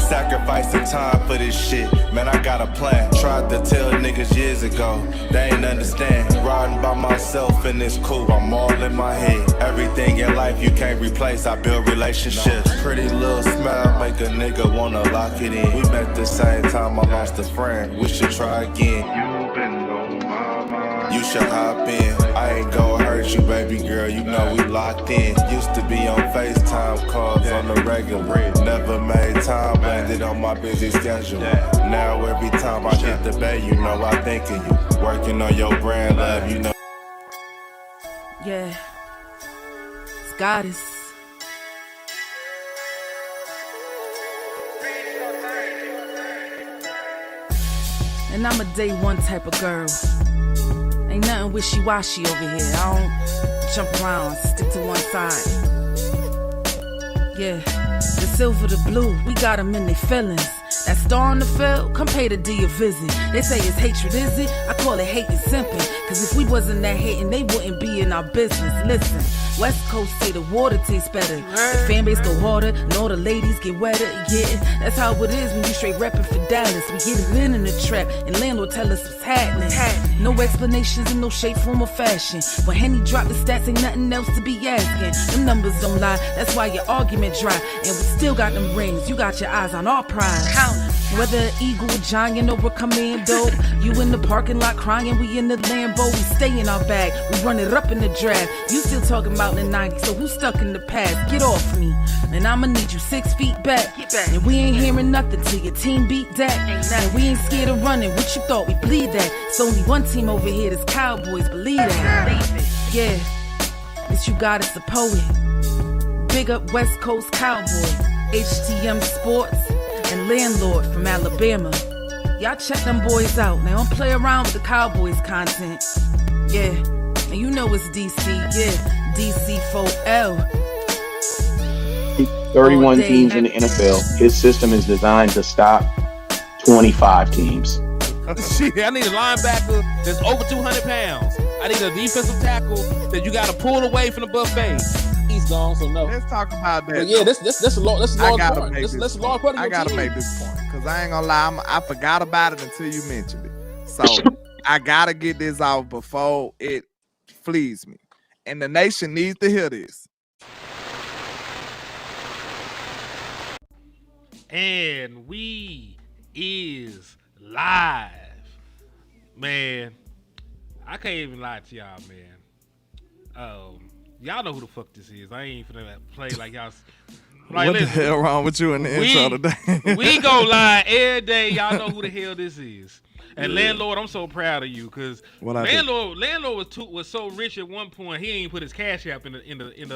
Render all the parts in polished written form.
Sacrificing time for this shit, man, I got a plan. Tried to tell niggas years ago, they ain't understand. Riding by myself and it's cool, I'm all in my head. Everything in life you can't replace, I build relationships. Pretty little smile make a nigga wanna lock it in. We met the same time I lost a friend, we should try again. You been on my mind, you should hop in. I ain't gon' hurt you, baby girl, you know we locked in. Used to be on FaceTime calls on the regular. Never made time, landed on my busy schedule. Now every time I hit the bay, you know I think of you. Working on your brand, love, you know. Yeah, it's goddess. And I'm a day one type of girl. Ain't nothing wishy-washy over here. I don't jump around, stick to one side. Yeah, the silver, the blue, we got them in their feelings. That star on the field, come pay the D a visit. They say it's hatred, is it? I call it hate and simping. Cause if we wasn't that hating, they wouldn't be in our business. Listen, West Coast say the water tastes better. The fan base go harder, and all the ladies get wetter. Yeah, that's how it is when you straight reppin' for Dallas. We get it in the trap, and landlord tell us what's happening. No explanations in no shape, form, or fashion. When Henny drop the stats, ain't nothing else to be asking. Them numbers don't lie, that's why your argument dry. And we still got them rings, you got your eyes on our prize. Whether eagle, giant, or a commando, you in the parking lot crying, we in the Lambo. We stay in our bag, we run it up in the draft. You still talking about the 90s, so who's stuck in the past? Get off me, and I'ma need you 6 feet back. And we ain't hearing nothing till your team beat that. And we ain't scared of running, what you thought we bleed that? It's only one team over here, that's Cowboys, believe that. Yeah, this you got is the poet. Big up West Coast Cowboy, HTM Sports, and LandLord from Alabama. Y'all check them boys out. Now don't play around with the Cowboys content. Yeah, and you know it's DC. Yeah, DC 4L. 31 teams in the NFL. His system is designed to stop 25 teams. Shit, I need a linebacker that's over 200 pounds. I need a defensive tackle that you got to pull away from the buffet. He's gone, so no. Let's talk about that. But yeah, that's a large part. That's a large part of your I gotta team. make this point because I ain't gonna lie, I forgot about it until you mentioned it. So I gotta get this out before it flees me, and the nation needs to hear this. And we is live, man. I can't even lie to y'all, man. Y'all know who the fuck this is. I ain't finna play like y'all. Like, what listen, the hell wrong with you in the intro today? We go live every day. Y'all know who the hell this is. And LandLord, I'm so proud of you because LandLord was so rich at one point he ain't put his cash app in the no, in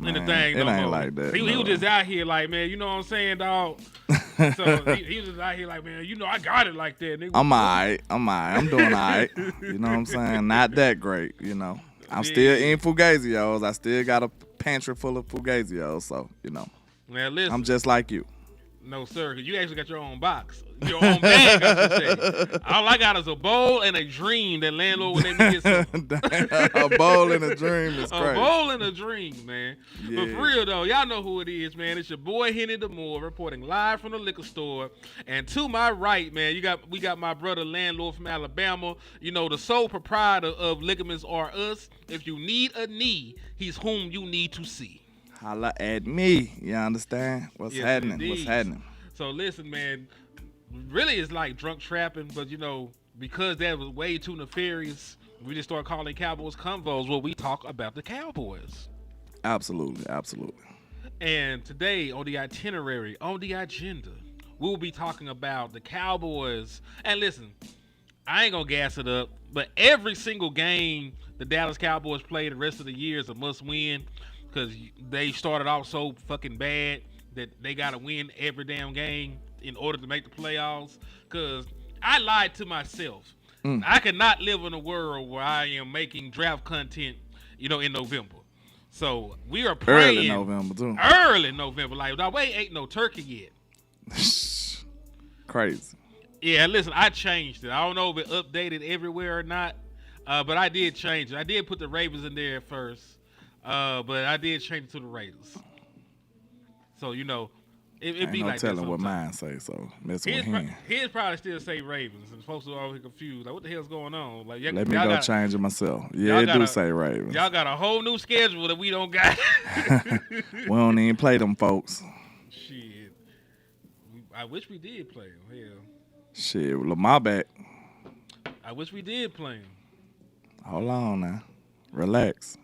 man. the thing. It no ain't more. like that. He was just out here like, man, you know what I'm saying, dog. So he was just out here like, man, you know I got it like that, nigga. I'm alright. I'm doing alright. You know what I'm saying? Not that great, you know. I'm still in Fugazios. I still got a pantry full of Fugazios, so you know. Man, listen. I'm just like you. No, sir, because you actually got your own box. Your own bag, I should say. All I got is a bowl and a dream that LandLord would let me get some. A bowl and a dream is crazy. A bowl and a dream, man. Yeah. But for real, though, y'all know who it is, man. It's your boy, Henny DeMoore, reporting live from the liquor store. And to my right, man, we got my brother, LandLord from Alabama. You know, the sole proprietor of Ligaments Are Us. If you need a knee, he's whom you need to see. Holla at me. You understand? What's happening? Indeed. What's happening? So listen, man, really it's like drunk trapping, but you know, because that was way too nefarious, we just started calling Cowboys Convos where we talk about the Cowboys. Absolutely. And today on the itinerary, on the agenda, we'll be talking about the Cowboys. And listen, I ain't gonna gas it up, but every single game the Dallas Cowboys play the rest of the year is a must win. Because they started off so fucking bad that they got to win every damn game in order to make the playoffs. Because I lied to myself. I cannot live in a world where I am making draft content, you know, in November. So we are praying. Early November, too. Early November. Like, no, wait, ain't no turkey yet. Crazy. Yeah, listen, I changed it. I don't know if it updated everywhere or not, but I did change it. I did put the Ravens in there at first. But I did change it to the Raiders. So it Ain't be no like that telling what sometimes. mine say. So mess with him. His probably still say Ravens, and folks are always confused. Like, what the hell's going on? Like, Let me go change it myself. Yeah, y'all it do gotta- say Ravens. Y'all got a whole new schedule that we don't got. We don't even play them folks. Shit. I wish we did play him. Hell, Shit, Lamar back. I wish we did play him. Hold on now. Relax.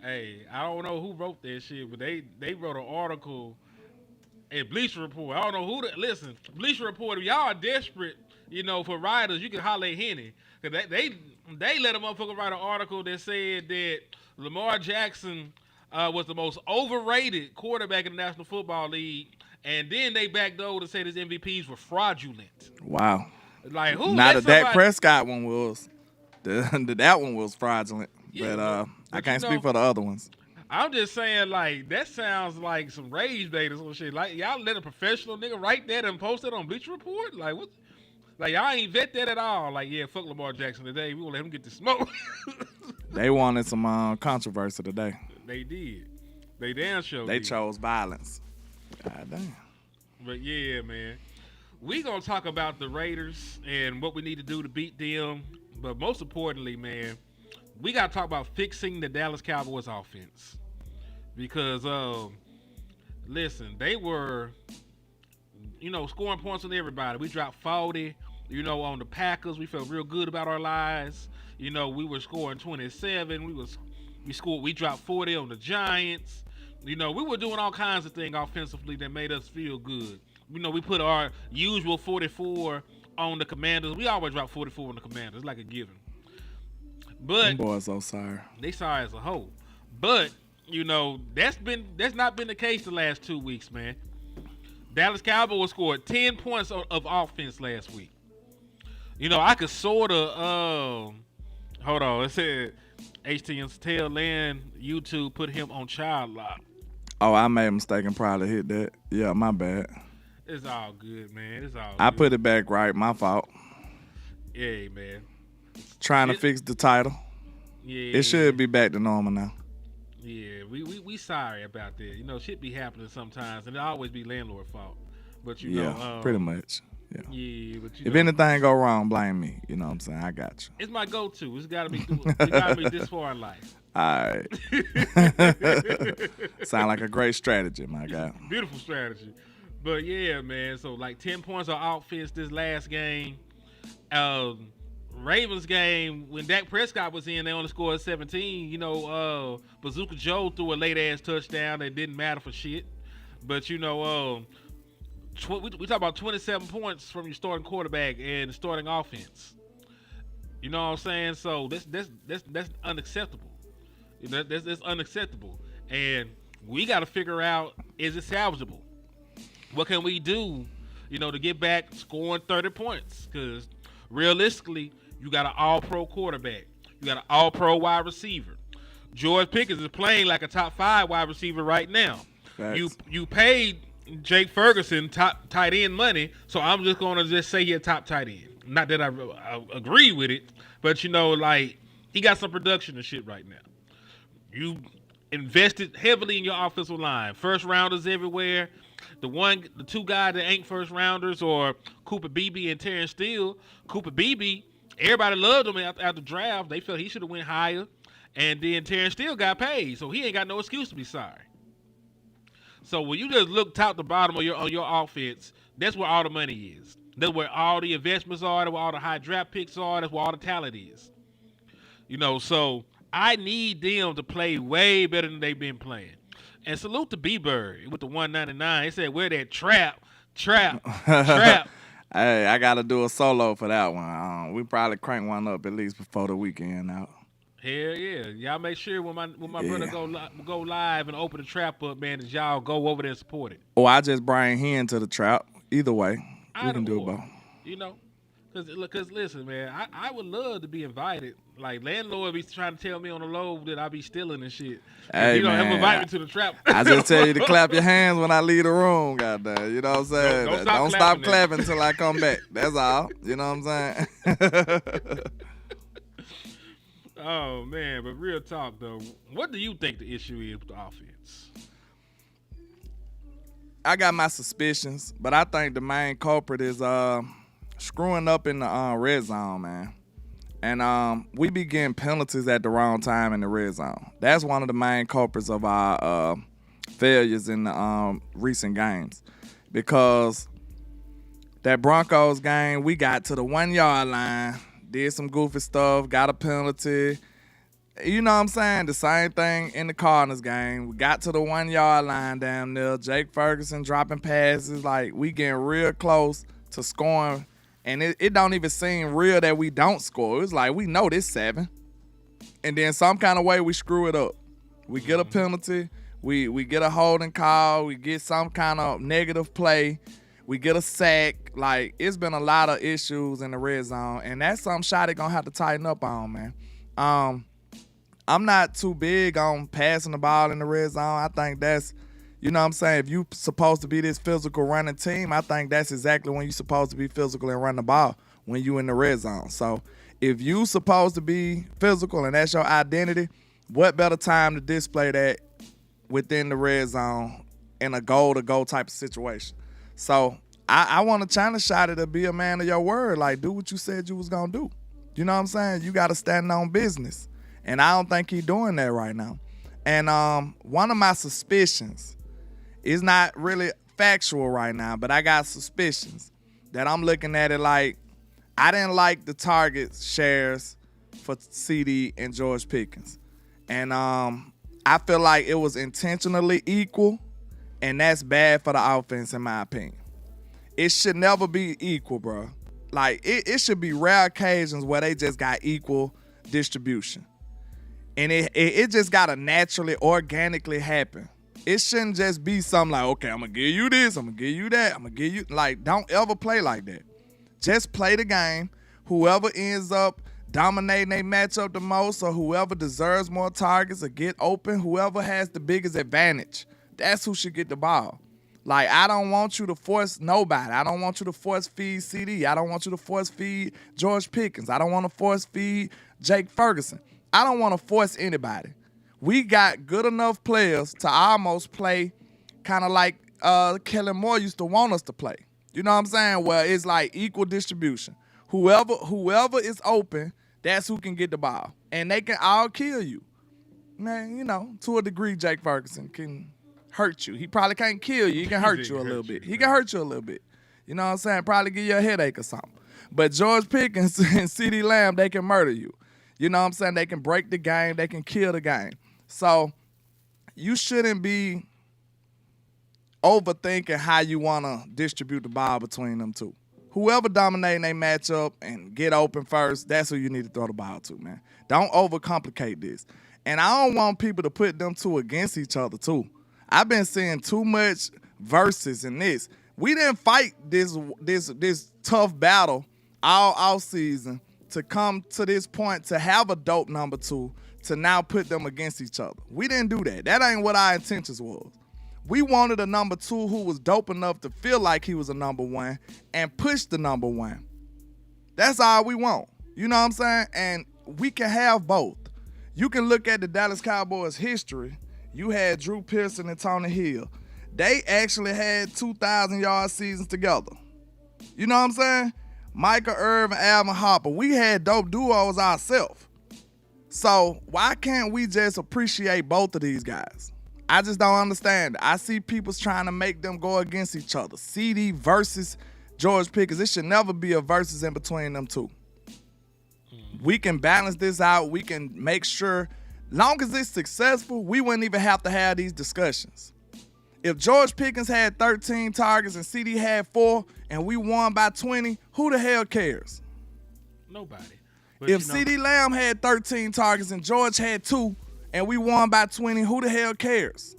Hey, I don't know who wrote that shit, but they wrote an article in Bleacher Report. I don't know who. Listen, Bleacher Report. If y'all are desperate, for writers, you can holler at Henny. Cause they let a motherfucker write an article that said that Lamar Jackson was the most overrated quarterback in the National Football League, and then they backdoored to say his MVPs were fraudulent. Wow. Like who? Not a Dak Prescott one was. That one was fraudulent. Yeah, but I but can't speak for the other ones. I'm just saying, like, that sounds like some rage bait or some shit. Like, y'all let a professional nigga write that and post it on Bleacher Report? Like, what? Like, y'all ain't vet that at all. Like, yeah, fuck Lamar Jackson today. We gonna let him get the smoke. They wanted some controversy today. They did. They damn sure They did. chose violence. God damn. But, yeah, man. We gonna talk about the Raiders and what we need to do to beat them. But most importantly, man, we got to talk about fixing the Dallas Cowboys offense. Because, listen, they were, scoring points on everybody. We dropped 40, on the Packers. We felt real good about our lives. We were scoring 27. We dropped 40 on the Giants. We were doing all kinds of things offensively that made us feel good. We put our usual 44 on the Commanders. We always drop 44 on the Commanders. It's like a given. But Them boys so sorry. they sorry as a whole. But, that's not been the case the last 2 weeks, man. Dallas Cowboys scored 10 points of offense last week. I could sort of hold on. It said HTM's tail land YouTube put him on child lock. Oh, I made a mistake and probably hit that. Yeah, my bad. It's all good, man. It's all I good. put it back right. My fault. Yeah, man. Trying to fix the title. Yeah. It should be back to normal now. Yeah, we sorry about that. Shit be happening sometimes, and it always be landlord fault. But pretty much. Yeah. Yeah, but if anything go wrong, blame me. You know what I'm saying? I got you. It's my go-to. It's gotta be this far in life. All right. Sound like a great strategy, my guy. Beautiful strategy. But yeah, man. So like 10 points of offense this last game. Ravens game, when Dak Prescott was in, they only scored 17. Bazooka Joe threw a late-ass touchdown that didn't matter for shit. But, we talk about 27 points from your starting quarterback and starting offense. You know what I'm saying? So that's unacceptable. That's unacceptable. And we got to figure out, is it salvageable? What can we do, to get back scoring 30 points? Because realistically, you got an all-pro quarterback. You got an all-pro wide receiver. George Pickens is playing like a top 5 wide receiver right now. Facts. You paid Jake Ferguson top tight end money, so I'm just going to say he's a top tight end. Not that I agree with it, but he got some production and shit right now. You invested heavily in your offensive line. First rounders everywhere. The two guys that ain't first rounders are Cooper Beebe and Terrence Steele. Cooper Beebe, everybody loved him after the draft. They felt he should have went higher. And then Terrence Steele got paid, so he ain't got no excuse to be sorry. So when you just look top to bottom on your offense, that's where all the money is. That's where all the investments are. That's where all the high draft picks are. That's where all the talent is. So I need them to play way better than they've been playing. And salute to B-Bird with the 199. He said, "Where that trap." Hey, I got to do a solo for that one. We probably crank one up at least before the weekend out. Hell yeah. Y'all make sure when my brother go live and open the trap up, man, that y'all go over there and support it. Or I just bring him to the trap. Either way, we can do it both. Because listen, man, I would love to be invited. Like, LandLord be trying to tell me on the low that I be stealing and shit. Hey, and man, him invite me to the trap. I just tell you to clap your hands when I leave the room, goddamn. You know what I'm saying? Don't stop clapping until I come back. That's all. You know what I'm saying? Oh, man, but real talk, though. What do you think the issue is with the offense? I got my suspicions, but I think the main culprit is screwing up in the red zone, man. And we be getting penalties at the wrong time in the red zone. That's one of the main culprits of our failures in the recent games. Because that Broncos game, we got to the 1 yard line, did some goofy stuff, got a penalty. You know what I'm saying? The same thing in the Cardinals game. We got to the 1 yard line down there. Jake Ferguson dropping passes. Like, we getting real close to scoring. And it don't even seem real that we don't score. It's like, we know this 7. And then some kind of way we screw it up. We get a penalty. We get a holding call. We get some kind of negative play. We get a sack. Like, it's been a lot of issues in the red zone. And that's something Shotty gonna have to tighten up on, man. I'm not too big on passing the ball in the red zone. I think that's, you know what I'm saying, if you supposed to be this physical running team, I think that's exactly when you're supposed to be physical and run the ball, when you in the red zone. So if you supposed to be physical and that's your identity, what better time to display that within the red zone in a goal-to-goal type of situation? So I want to challenge Shotty to be a man of your word. Like, do what you said you was going to do. You know what I'm saying? You got to stand on business. And I don't think he's doing that right now. And one of my suspicions is not really factual right now, but I got suspicions that I'm looking at it like I didn't like the target shares for CD and George Pickens. And I feel like it was intentionally equal, and that's bad for the offense in my opinion. It should never be equal, bro. Like, it should be rare occasions where they just got equal distribution. And it just gotta naturally, organically happen. It shouldn't just be something like, okay, I'm gonna give you this, I'm gonna give you that, I'm gonna give you, like, don't ever play like that. Just play the game. Whoever ends up dominating their matchup the most, or whoever deserves more targets or get open, whoever has the biggest advantage, that's who should get the ball. Like, I don't want you to force nobody. I don't want you to force feed CD. I don't want you to force feed George Pickens. I don't want to force feed Jake Ferguson. I don't want to force anybody. We got good enough players to almost play kind of like Kellen Moore used to want us to play. You know what I'm saying? Where it's like equal distribution. Whoever is open, that's who can get the ball. And they can all kill you. Man, you know, to a degree, Jake Ferguson can hurt you. He probably can't kill you. He can hurt you a little bit. He can hurt you a little bit. You know what I'm saying? Probably give you a headache or something. But George Pickens and CeeDee Lamb, they can murder you. You know what I'm saying? They can break the game. They can kill the game. So you shouldn't be overthinking how you want to distribute the ball between them two. Whoever dominating their matchup and get open first, that's who you need to throw the ball to, man. Don't overcomplicate this. And I don't want people to put them two against each other, too. I've been seeing too much verses in this. We didn't fight this tough battle all season to come to this point to have a dope number 2 to now put them against each other. We didn't do that. That ain't what our intentions was. We wanted a number 2 who was dope enough to feel like he was a number 1 and push the number 1. That's all we want. You know what I'm saying? And we can have both. You can look at the Dallas Cowboys history. You had Drew Pearson and Tony Hill. They actually had 2,000-yard seasons together. You know what I'm saying? Michael Irvin, Alvin Harper. We had dope duos ourselves. So why can't we just appreciate both of these guys? I just don't understand. I see people trying to make them go against each other. CD versus George Pickens. It should never be a versus in between them two. We can balance this out. We can make sure, long as it's successful, we wouldn't even have to have these discussions. If George Pickens had 13 targets and CD had 4 and we won by 20, who the hell cares? Nobody. But If CD Lamb had 13 targets and George had 2 and we won by 20, who the hell cares?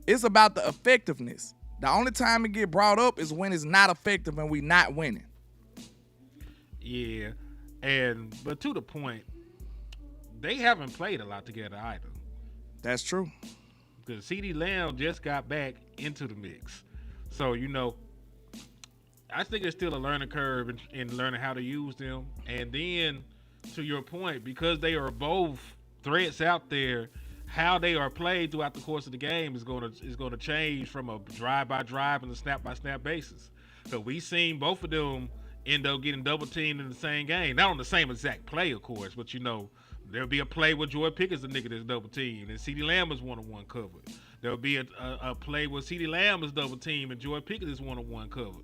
It's about the effectiveness. The only time it get brought up is when it's not effective and we not winning. Yeah, but to the point, they haven't played a lot together either. That's true. Because CeeDee Lamb just got back into the mix. So, you know, I think it's still a learning curve in learning how to use them. And then, to your point, because they are both threats out there, how they are played throughout the course of the game is going to change from a drive by drive and a snap by snap basis. So we seen both of them end up getting double teamed in the same game, not on the same exact play, of course, but there'll be a play where Jordan Pickens the nigga that's double teamed and CeeDee Lamb is 1-on-1 covered. There'll be a play where CeeDee Lamb is double teamed and Jordan Pickens is 1-on-1 covered.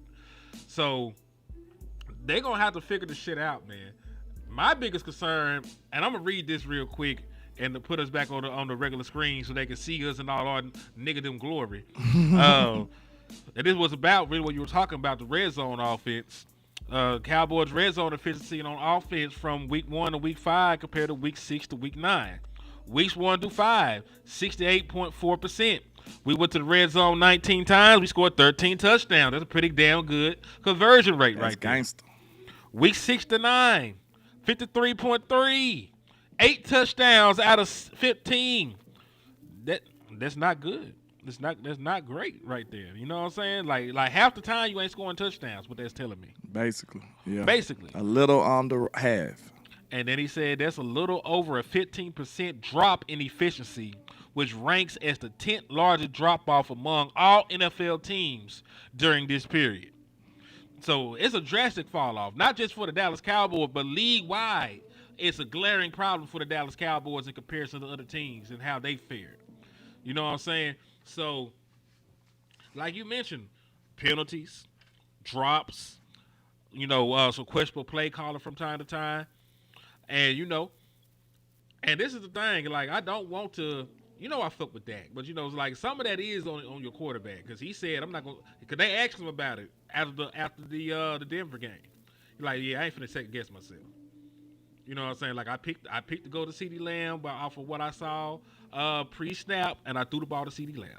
So they're gonna have to figure this shit out, man. My biggest concern, and I'm gonna read this real quick and to put us back on the regular screen so they can see us in all our nigga them glory. And this was about really what you were talking about, the red zone offense. Cowboys red zone efficiency on offense from week 1 to week 5 compared to week 6 to week 9. Weeks 1 through 5, 68.4%. We went to the red zone 19 times. We scored 13 touchdowns. That's a pretty damn good conversion rate right there. Gangster. Week 6 to 9, 53.3. 8 touchdowns out of 15. That's not good. That's not great right there. You know what I'm saying? Like half the time you ain't scoring touchdowns, what that's telling me. Basically, yeah. Basically. A little under half. And then he said that's a little over a 15% drop in efficiency, which ranks as the 10th largest drop-off among all NFL teams during this period. So it's a drastic fall-off, not just for the Dallas Cowboys, but league-wide. It's a glaring problem for the Dallas Cowboys in comparison to other teams and how they fared. You know what I'm saying? So, like you mentioned, penalties, drops, some questionable play calling from time to time. And, and this is the thing, like, I don't want to, I fuck with Dak, but, it's like some of that is on your quarterback because he said, I'm not going to, because they asked him about it after the Denver game. He's like, yeah, I ain't finna second guess myself. You know what I'm saying? Like, I picked to go to CeeDee Lamb off of what I saw pre-snap, and I threw the ball to CeeDee Lamb.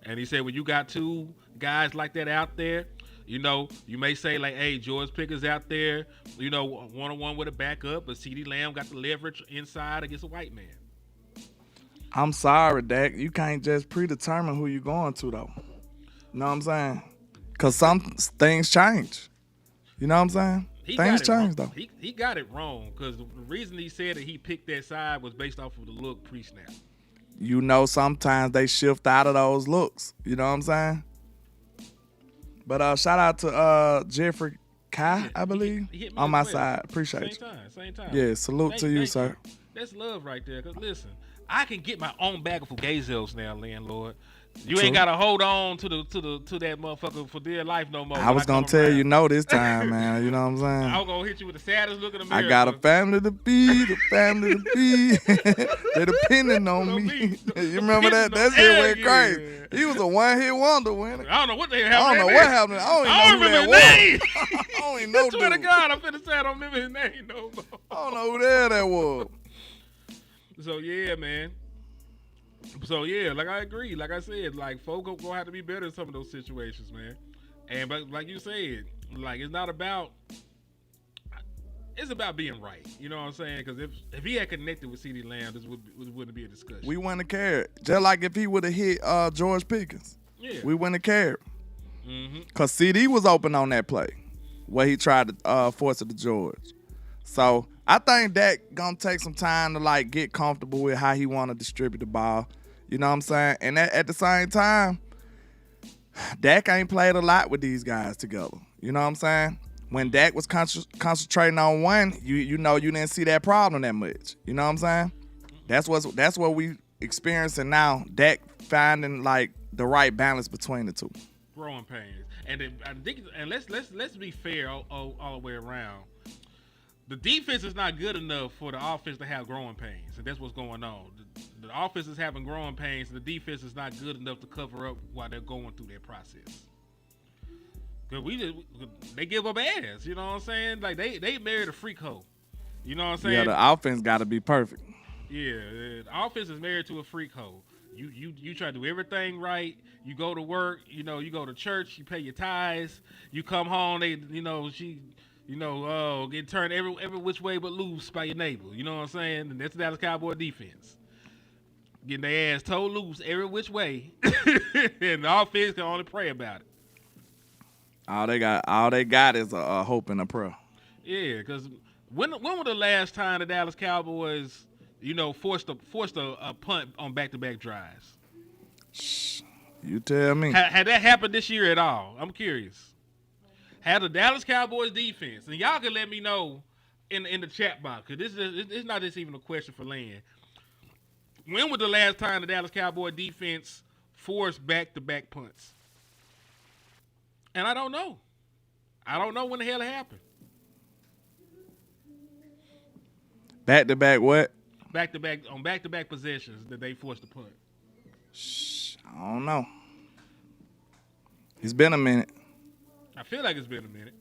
And he said, when you got two guys like that out there, you may say, like, hey, George Pickens out there, one-on-one with a backup, but CeeDee Lamb got the leverage inside against a white man. I'm sorry, Dak. You can't just predetermine who you're going to, though. You know what I'm saying? Because some things change. You know what I'm saying? Things change, though. He got it wrong because the reason he said that he picked that side was based off of the look pre-snap. Sometimes they shift out of those looks. You know what I'm saying? But shout out to Jeffrey Kai, I believe, he on my side. Appreciate you. Same time. Yeah, salute to you, sir. That's love right there. Because listen, I can get my own bag of Fugazels now, landlord. You True. ain't gotta hold on to that motherfucker for dear life no more. I was gonna tell you no this time, man. You know what I'm saying? I was gonna hit you with the saddest look in the mirror. I got a family to feed, They depending on me. You remember that? That shit went crazy. He was a one-hit wonder winner. I don't know what the hell I happened. don't know what happened. I don't even know who that was. I don't even know. I swear to God, I'm finna say I don't remember his name no more. I don't know who the hell that was. So yeah, man. So yeah, like I agree. Like I said, like folk gonna have to be better in some of those situations, man. But like you said, like it's not about. It's about being right. You know what I'm saying? Because if he had connected with CeeDee Lamb, this wouldn't be a discussion. We wouldn't have cared. Just like if he would have hit George Pickens. Yeah. We wouldn't have cared. Mm-hmm. Because CD was open on that play where he tried to force it to George. So I think Dak gonna take some time to like get comfortable with how he want to distribute the ball. You know what I'm saying? And at the same time, Dak ain't played a lot with these guys together. You know what I'm saying? When Dak was concentrating on one, you didn't see that problem that much. You know what I'm saying? That's what we experiencing now. Dak finding like the right balance between the two. Growing pains, and let's be fair all the way around. The defense is not good enough for the offense to have growing pains, and that's what's going on. The offense is having growing pains, and the defense is not good enough to cover up while they're going through their process. Cause they give up ass, you know what I'm saying? Like they married a freak hoe, you know what I'm saying? Yeah, the offense got to be perfect. Yeah, the offense is married to a freak hoe. You try to do everything right. You go to work, you go to church, you pay your tithes. You come home, get turned every which way but loose by your neighbor. You know what I'm saying? And that's the Dallas Cowboy defense. Getting their ass toe loose every which way. And the offense can only pray about it. All they got is a hope and a prayer. Yeah, because when was the last time the Dallas Cowboys forced a punt on back-to-back drives. You tell me. Had that happened this year at all? I'm curious. Had the Dallas Cowboys defense, and y'all can let me know in the chat box, because it's not just even a question for Land. When was the last time the Dallas Cowboys defense forced back-to-back punts? And I don't know. I don't know when the hell it happened. Back-to-back what? Back-to-back possessions that they forced to punt. I don't know. It's been a minute. I feel like it's been a minute.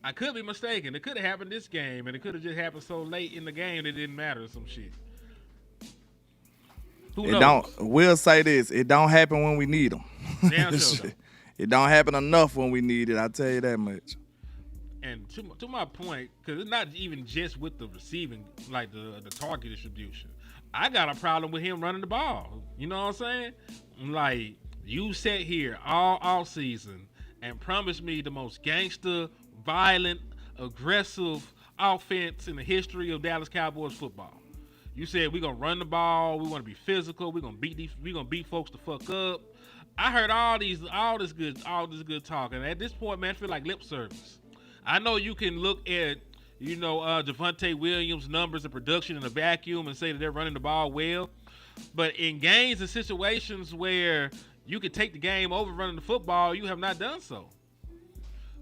I could be mistaken. It could have happened this game, and it could have just happened so late in the game that it didn't matter or some shit. Who knows? We'll say this. It don't happen when we need them. Damn sure don't. It don't happen enough when we need it. I'll tell you that much. And to my point, because it's not even just with the receiving, like the target distribution. I got a problem with him running the ball. You know what I'm saying? Like, you sat here all season and promised me the most gangster, violent, aggressive offense in the history of Dallas Cowboys football. You said we're gonna run the ball, we want to be physical, we're gonna beat folks the fuck up. I heard all this good talk, and at this point, man, I feel like lip service. I know you can look at Javonte Williams' numbers and production in a vacuum and say that they're running the ball well, but in games and situations where you can take the game over running the football, you have not done so.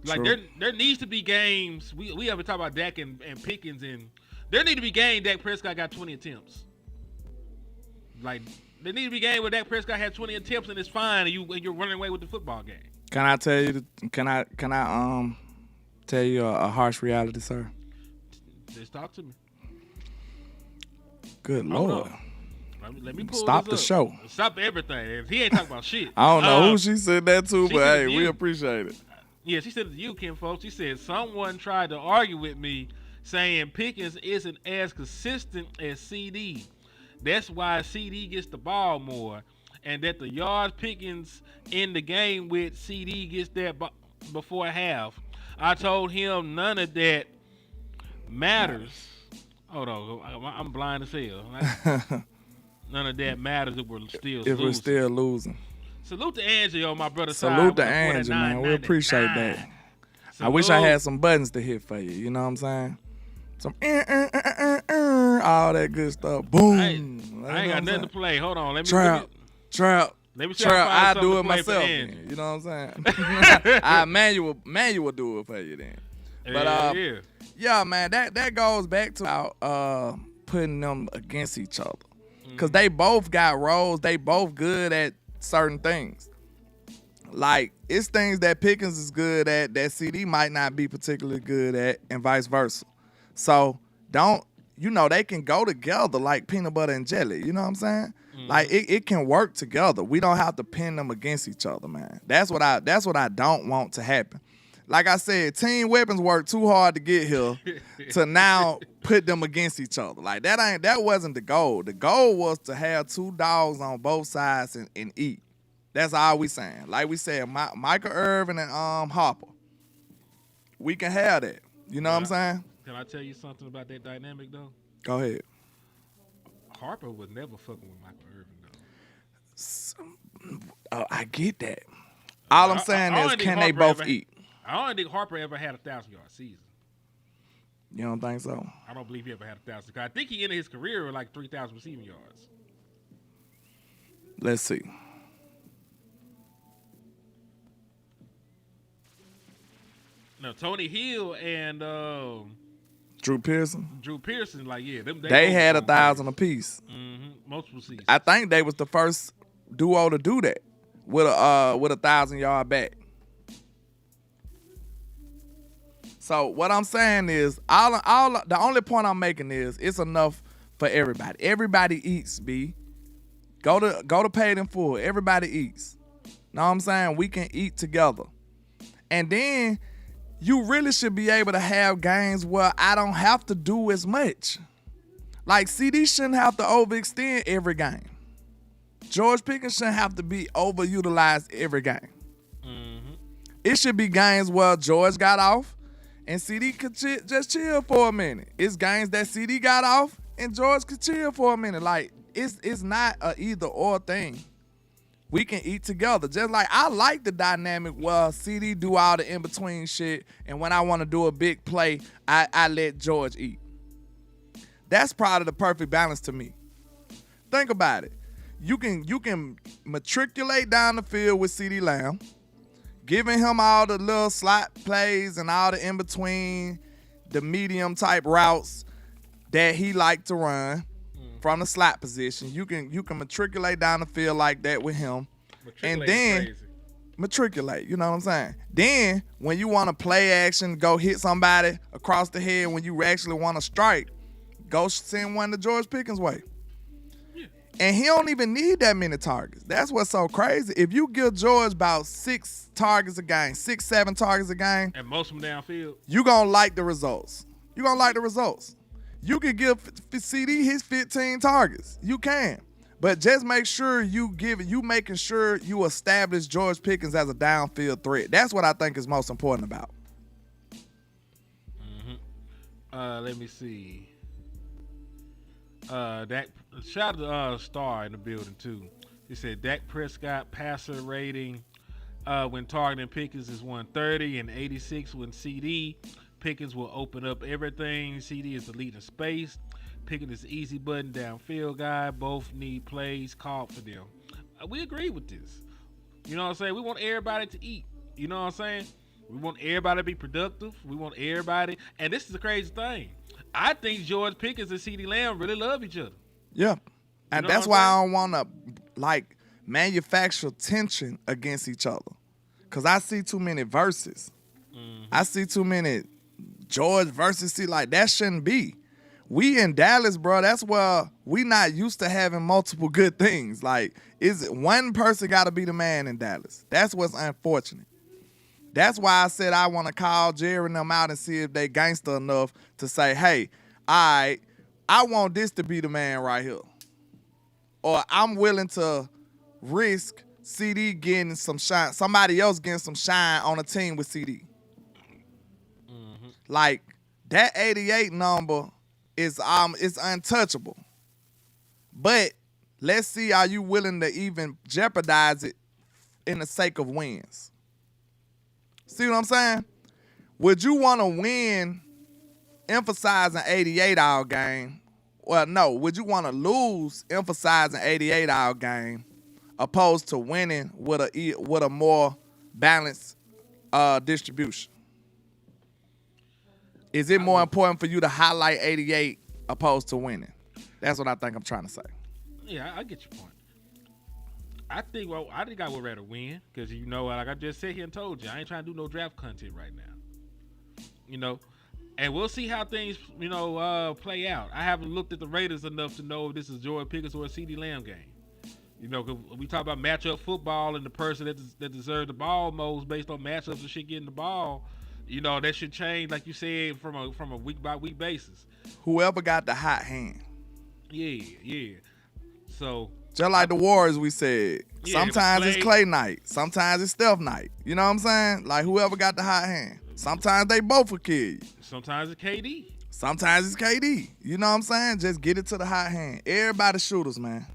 Like, there needs to be games. We haven't talked about Dak and Pickens, and there need to be games Dak Prescott got 20 attempts. Like, there need to be games where Dak Prescott had 20 attempts and it's fine, and you're running away with the football game. Can I tell you? Can I tell you a harsh reality, sir? Just talk to me. Good Lord. Let me pull Stop this the show. Stop everything. If he ain't talking about shit. I don't know who she said that to, but hey, we appreciate it. Yeah, she said it to you, Kim, folks. She said someone tried to argue with me saying Pickens isn't as consistent as CD. That's why CD gets the ball more, and that the yards Pickens in the game with CD gets that before half. I told him none of that matters. Hold on, I'm blind as hell. None of that matters if we're still losing. Salute to Angelo, my brother. Salute to Angelo, man. We appreciate that. Salute. I wish I had some buttons to hit for you. You know what I'm saying? Some all that good stuff. Boom. I ain't got nothing to play. Hold on. Let me trap. Let me I do it myself. Then, you know what I'm saying? Manual do it for you then. But yeah, man. That goes back to about putting them against each other. Because they both got roles. They both good at certain things. Like, it's things that Pickens is good at that CD might not be particularly good at, and vice versa. So, they can go together like peanut butter and jelly. You know what I'm saying? Like, it can work together. We don't have to pin them against each other, man. That's what I don't want to happen. Like I said, team weapons work too hard to get here to now put them against each other. Like, that wasn't the goal. The goal was to have two dogs on both sides and eat. That's all we saying. Like we said, Michael Irvin and Harper. We can have that. You know what I'm saying? Can I tell you something about that dynamic, though? Go ahead. Harper was never fucking with Michael Irvin, though. I get that. All I'm saying is, can they both eat? I don't think Harper ever had a 1,000-yard season. You don't think so? I don't believe he ever had 1,000. I think he ended his career with like 3,000 receiving yards. Let's see. No, Tony Hill and Drew Pearson, like, yeah, they had 1,000 apiece. Multiple seasons. I think they was the first duo to do that with a 1,000-yard back. So what I'm saying is, the only point I'm making is it's enough for everybody. Everybody eats, B. Go to Paid in Full. Everybody eats. Know what I'm saying? We can eat together. And then you really should be able to have games where I don't have to do as much. Like, CD shouldn't have to overextend every game. George Pickens shouldn't have to be overutilized every game. It should be games where George got off and CD could just chill for a minute. It's games that CD got off and George could chill for a minute. Like, it's not a either or thing. We can eat together. Just like I like the dynamic where CD do all the in-between shit, and when I want to do a big play, I let George eat. That's probably the perfect balance to me. Think about it. You can matriculate down the field with CD Lamb, giving him all the little slot plays and all the in-between, the medium type routes that he like to run from the slot position. You can matriculate down the field like that with him. And then matriculate, you know what I'm saying? Then when you want to play action, go hit somebody across the head, when you actually want to strike, go send one to George Pickens' way. Yeah. And he don't even need that many targets. That's what's so crazy. If you give George about 6 targets a game, 6, 7 targets a game, and most of them downfield, you gonna like the results. You gonna like the results. You can give CD his 15 targets. You can. But just make sure you making sure you establish George Pickens as a downfield threat. That's what I think is most important about. Let me see. Dak, shout out to Star in the building too. He said Dak Prescott passer rating when targeting Pickens is 130 and 86 when CD. Pickens will open up everything. CD is the lead in space. Pickens is the easy button downfield guy. Both need plays called for them. We agree with this. You know what I'm saying? We want everybody to eat. You know what I'm saying? We want everybody to be productive. We want everybody. And this is the crazy thing. I think George Pickens and CeeDee Lamb really love each other. Yeah. And that's why I don't want to, like, manufacture tension against each other. Because I see too many verses. I see too many George versus C. Like, that shouldn't be. We in Dallas, bro, that's where we not used to having multiple good things. Like, is it one person got to be the man in Dallas? That's what's unfortunate. That's why I said I want to call Jerry and them out and see if they gangster enough to say, hey, all right, I want this to be the man right here. Or I'm willing to risk CD getting some shine, somebody else getting some shine on a team with CD. Like, that 88 number is untouchable. But let's see, are you willing to even jeopardize it in the sake of wins? See what I'm saying? Would you want to win emphasizing 88 all game? Well, no. Would you want to lose emphasizing 88 all game opposed to winning with a more balanced distribution? Is it more important for you to highlight 88 opposed to winning? That's what I think I'm trying to say. Yeah, I get your point. I think I would rather win because, you know, like I just said here and told you, I ain't trying to do no draft content right now. You know, and we'll see how things, you know, play out. I haven't looked at the Raiders enough to know if this is George Pickens or a CeeDee Lamb game. You know, cause we talk about matchup football and the person that deserves the ball most based on matchups and shit getting the ball. You know, that should change, like you said, from a week by week basis. Whoever got the hot hand. Yeah. So just like the Warriors, we said. Yeah, sometimes it's Clay night. Sometimes it's Steph night. You know what I'm saying? Like, whoever got the hot hand. Sometimes they both will kill you. Sometimes it's KD. Sometimes it's KD. You know what I'm saying? Just get it to the hot hand. Everybody shooters, man.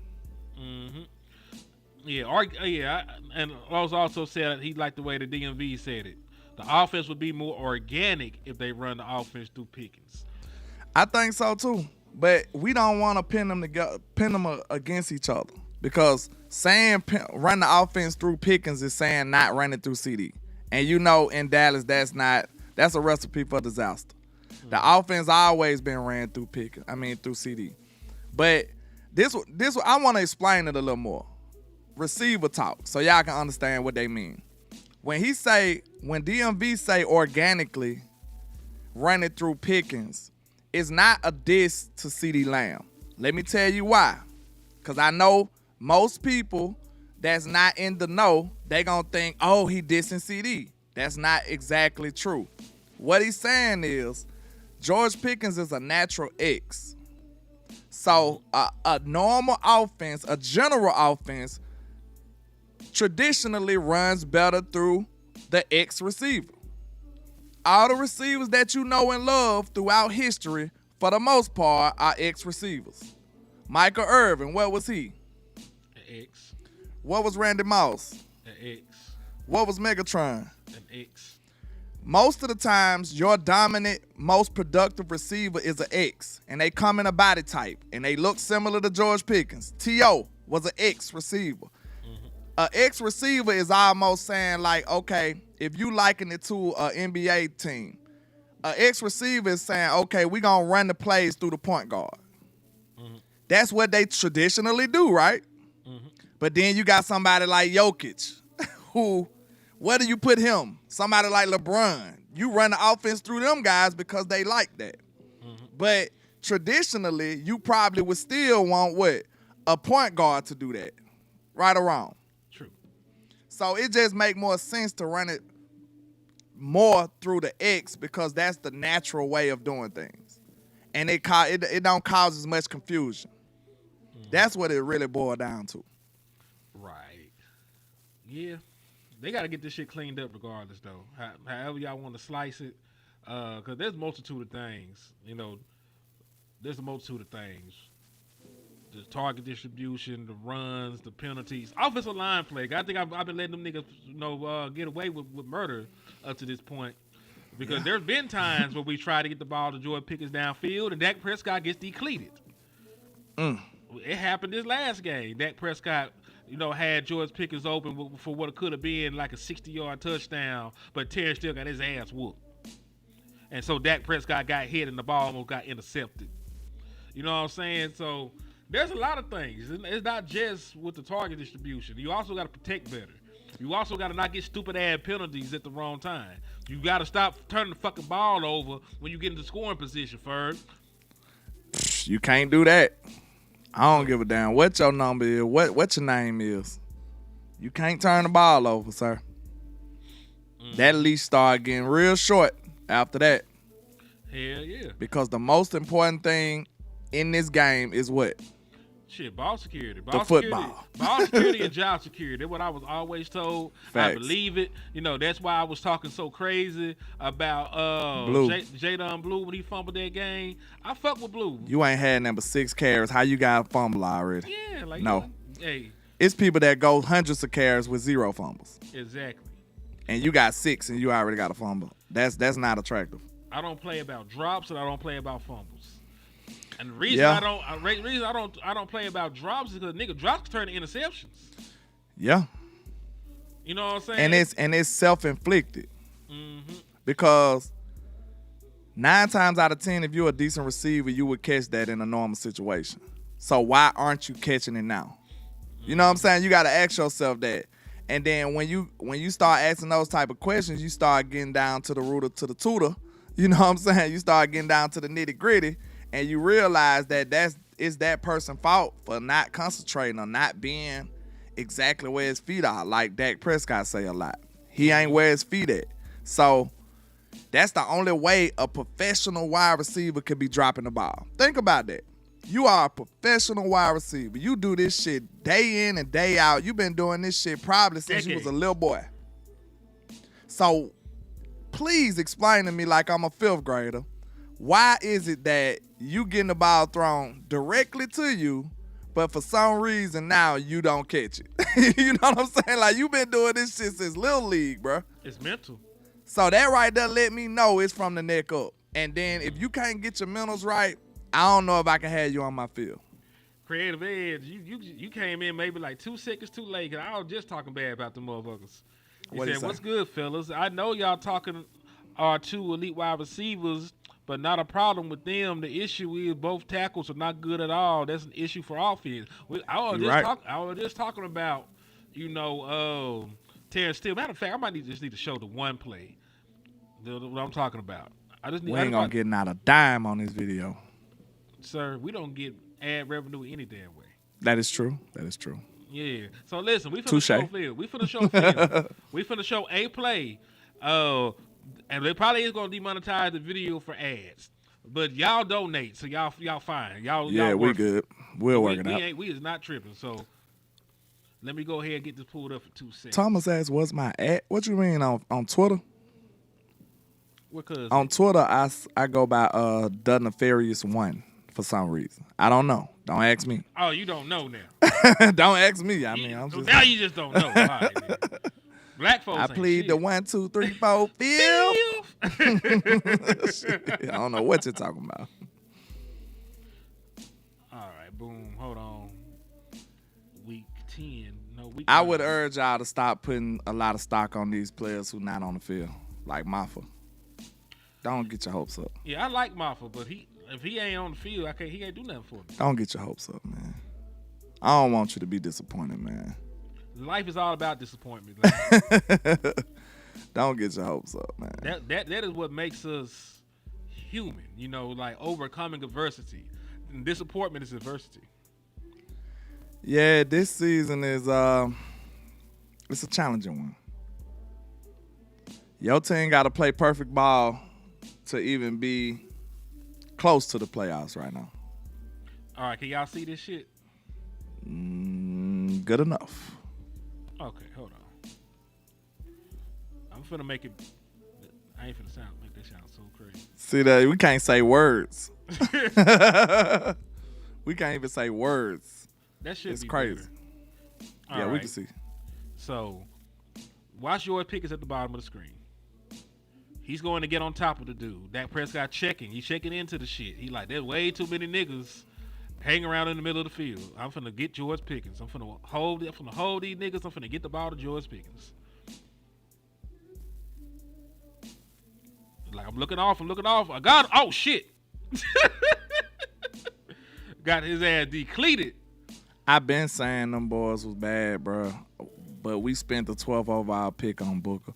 Yeah, and Lowe's also said he liked the way the DMV said it. The offense would be more organic if they run the offense through Pickens. I think so too, but we don't want to pin them against each other because saying run the offense through Pickens is saying not running through CD. And you know, in Dallas, that's a recipe for disaster. The offense always been ran through through CD. But this I want to explain it a little more. Receiver talk, so y'all can understand what they mean. When DMV say organically run it through Pickens, it's not a diss to CeeDee Lamb. Let me tell you why. Because I know most people that's not in the know, they gonna think, oh, he dissing CD. That's not exactly true. What he's saying is George Pickens is a natural X. So a normal offense, a general offense, traditionally runs better through the X receiver. All the receivers that you know and love throughout history for the most part, are X receivers. Michael Irvin, what was he? An X. What was Randy Moss? An X. What was Megatron? An X. Most of the times, your dominant, most productive receiver is an X, and they come in a body type, and they look similar to George Pickens. T.O. was an X receiver. An X receiver is almost saying like, okay, if you liken it to an NBA team, an X receiver is saying, okay, we're going to run the plays through the point guard. That's what they traditionally do, right? But then you got somebody like Jokic, who, where do you put him? Somebody like LeBron. You run the offense through them guys because they like that. But traditionally, you probably would still want what? A point guard to do that. Right or wrong? True. So it just make more sense to run it more through the X because that's the natural way of doing things. And it don't cause as much confusion. That's what it really boiled down to. Right. Yeah. They got to get this shit cleaned up regardless, though. However y'all want to slice it. Because there's a multitude of things. You know, there's a multitude of things. The target distribution, the runs, the penalties. Offensive line play. I think I've been letting them niggas, get away with murder up to this point. Because there's been times where we try to get the ball to Jordan Pickens downfield and Dak Prescott gets depleted. It happened this last game. Dak Prescott, had George Pickens open for what could have been like a 60-yard touchdown, but Terry still got his ass whooped. And so Dak Prescott got hit and the ball almost got intercepted. You know what I'm saying? So there's a lot of things. It's not just with the target distribution. You also got to protect better. You also got to not get stupid-ass penalties at the wrong time. You got to stop turning the fucking ball over when you get into scoring position, Ferg. You can't do that. I don't give a damn what your number is, what your name is. You can't turn the ball over, sir. That leash start getting real short after that. Hell yeah. Because the most important thing in this game is what? Shit, ball security. Football. Ball security and job security. That's what I was always told. Facts. I believe it. That's why I was talking so crazy about Blue. Jadon Blue when he fumbled that game. I fuck with Blue. You ain't had number 6 carries. How you got a fumble already? Yeah, like no. Hey. It's people that go hundreds of carries with 0 fumbles. Exactly. And you got 6 and you already got a fumble. That's not attractive. I don't play about drops and I don't play about fumbles. And the reason I don't play about drops is because drops turn to interceptions. Yeah. You know what I'm saying? And it's self-inflicted. Because 9 times out of 10, if you're a decent receiver, you would catch that in a normal situation. So why aren't you catching it now? You know what I'm saying? You got to ask yourself that. And then when you start asking those type of questions, you start getting down to the rooter to the tutor. You know what I'm saying? You start getting down to the nitty gritty. And you realize that it's that person's fault for not concentrating or not being exactly where his feet are, like Dak Prescott say a lot. He ain't where his feet at. So that's the only way a professional wide receiver could be dropping the ball. Think about that. You are a professional wide receiver. You do this shit day in and day out. You've been doing this shit probably since you was a little boy. So please explain to me like I'm a 5th grader. Why is it that you getting the ball thrown directly to you, but for some reason now you don't catch it? You know what I'm saying? Like, you've been doing this shit since Little League, bro. It's mental. So that right there let me know it's from the neck up. And then if you can't get your mentals right, I don't know if I can have you on my field. Creative edge, you came in maybe like 2 seconds too late, because I was just talking bad about the motherfuckers. He said, what's good, fellas? I know y'all talking are 2 elite wide receivers, but not a problem with them. The issue is both tackles are not good at all. That's an issue for offense. I was just talking about, Terrence Steele. Matter of fact, I might just need to show the one play. What I'm talking about. We ain't gonna get not a dime on this video. Sir, we don't get ad revenue any damn way. That is true. Yeah. So listen, we finna show film. We finna show a play. And they probably is gonna demonetize the video for ads. But y'all donate, so y'all fine. Y'all we good. We'll work it out. We is not tripping. So let me go ahead and get this pulled up for 2 seconds. Thomas asked, "What's my ad? What you mean on Twitter?" What cousin? On Twitter, I go by The Nefarious One for some reason. I don't know. Don't ask me. Oh, you don't know now. Don't ask me. I mean, I'm So just. now you just don't know. All right, then. Black folks. I ain't plead shit. the 1, 2, 3, 4, 5. I don't know what you're talking about. All right, boom. Hold on. Week 10. No, week. I 9. would urge y'all to stop putting a lot of stock on these players who not on the field, like Maffa. Don't get your hopes up. Yeah, I like Maffa, but if he ain't on the field, he can't do nothing for me. Don't get your hopes up, man. I don't want you to be disappointed, man. Life is all about disappointment. Like, Don't get your hopes up, man. that is what makes us human. You know, like overcoming adversity. And disappointment is adversity. Yeah, this season is it's a challenging one. Your team got to play perfect ball to even be close to the playoffs right now. All right, can y'all see this shit? Good enough. Okay, hold on. I'm finna make it. I ain't finna make that sound so crazy. See that we can't say words. We can't even say words. That should It's be crazy. better. Yeah, All we right. can see. So, watch George Pickens at the bottom of the screen. He's going to get on top of the dude. Dak Prescott checking. He's checking into the shit. He like, there's way too many niggas hanging around in the middle of the field. I'm finna get George Pickens. I'm finna hold these niggas. I'm finna get the ball to George Pickens. Like, I'm looking off. I got him. Oh, shit. Got his ass depleted. I've been saying them boys was bad, bro. But we spent the 12th overall pick on Booker.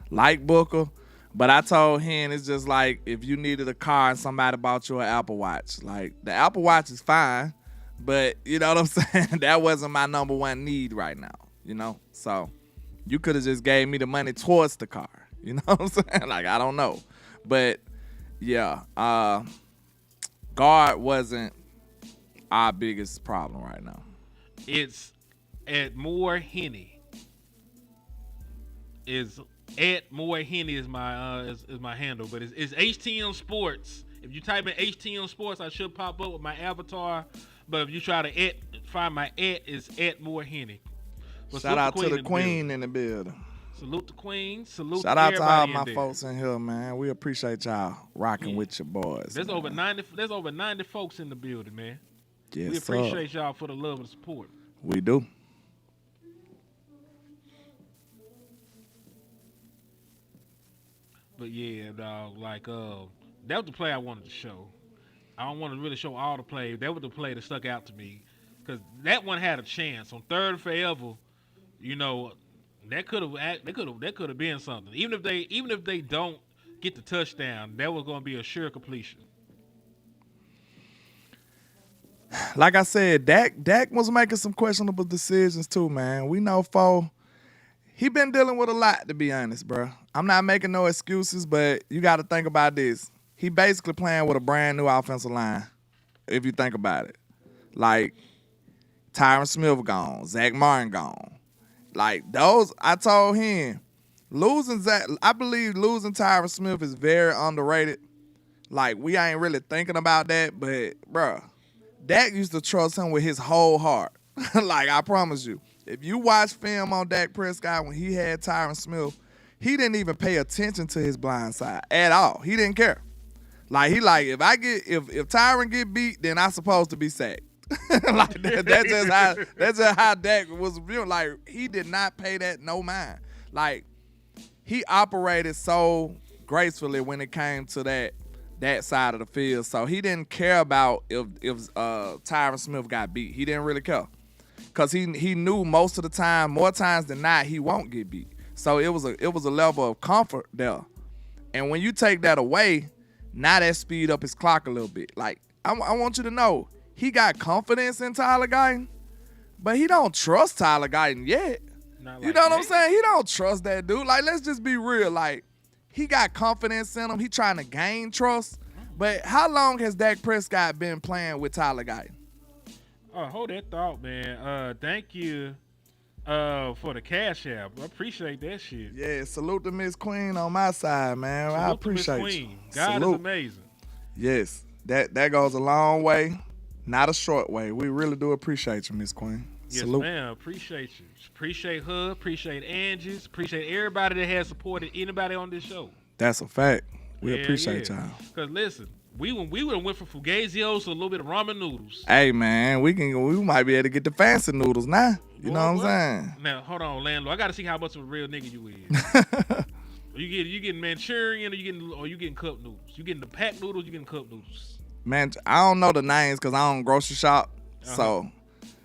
Like Booker, but I told him it's just like if you needed a car and somebody bought you an Apple Watch. Like, the Apple Watch is fine, but you know what I'm saying? That wasn't my number one need right now, you know? So you could have just gave me the money towards the car. You know what I'm saying? Like, I don't know. But, yeah, guard wasn't our biggest problem right now. It's at More Henny. More Henny is my handle, but it's HTM Sports. If you type in HTM Sports, I should pop up with my avatar. But if you try to find my it's at More Henny. But Shout out to the queen in the building. Salute the queen. Salute Shout out to all everybody my in there. folks in here, man. We appreciate y'all rocking with your boys. There's man. over 90 folks in the building, man. Yes, We sir. appreciate y'all for the love and support. We do. But yeah, dog, like that was the play I wanted to show. I don't want to really show all the plays. That was the play that stuck out to me because that one had a chance on third and forever. You know, that could have been something. Even if they don't get the touchdown, that was going to be a sure completion. Like I said, Dak was making some questionable decisions too, man. We know he been dealing with a lot, to be honest, bro. I'm not making no excuses, but you got to think about this. He basically playing with a brand new offensive line, if you think about it. Like, Tyron Smith gone, Zach Martin gone. Like, those, I told him, I believe losing Tyron Smith is very underrated. Like, we ain't really thinking about that, but, bro, Dak used to trust him with his whole heart. Like, I promise you. If you watch film on Dak Prescott when he had Tyron Smith, he didn't even pay attention to his blind side at all. He didn't care. Like, if Tyron get beat, then I'm supposed to be sacked. Like, that's just how Dak was viewed. Like, he did not pay that no mind. Like, he operated so gracefully when it came to that side of the field. So he didn't care about if Tyron Smith got beat. He didn't really care. Because he knew most of the time, more times than not, he won't get beat. So it was a level of comfort there. And when you take that away, now that speed up his clock a little bit. Like, I want you to know, he got confidence in Tyler Guyton, but he don't trust Tyler Guyton yet. You know what I'm saying? He don't trust that dude. Like, let's just be real. Like, he got confidence in him. He trying to gain trust. But how long has Dak Prescott been playing with Tyler Guyton? Oh, hold that thought, man. Thank you. For the cash app. I appreciate that shit. Yeah, salute to Miss Queen on my side, man. I Salute to Miss appreciate you. Queen. God Salute. is amazing. Yes, that goes a long way, not a short way. We really do appreciate you, Miss Queen. Yes, Salute. ma'am. Appreciate you. Appreciate her. Appreciate Angie's. Appreciate everybody that has supported anybody on this show. That's a fact. We Yeah, appreciate yeah. y'all. Cause listen, we would have went from Fugazios to a little bit of ramen noodles. Hey man, we might be able to get the fancy noodles now. You know what I'm saying? Now hold on, landlord. I gotta see how much of a real nigga you is. you getting Manchurian or you getting cup noodles? You getting the pack noodles? You getting cup noodles? Man, I don't know the names because I don't grocery shop. So,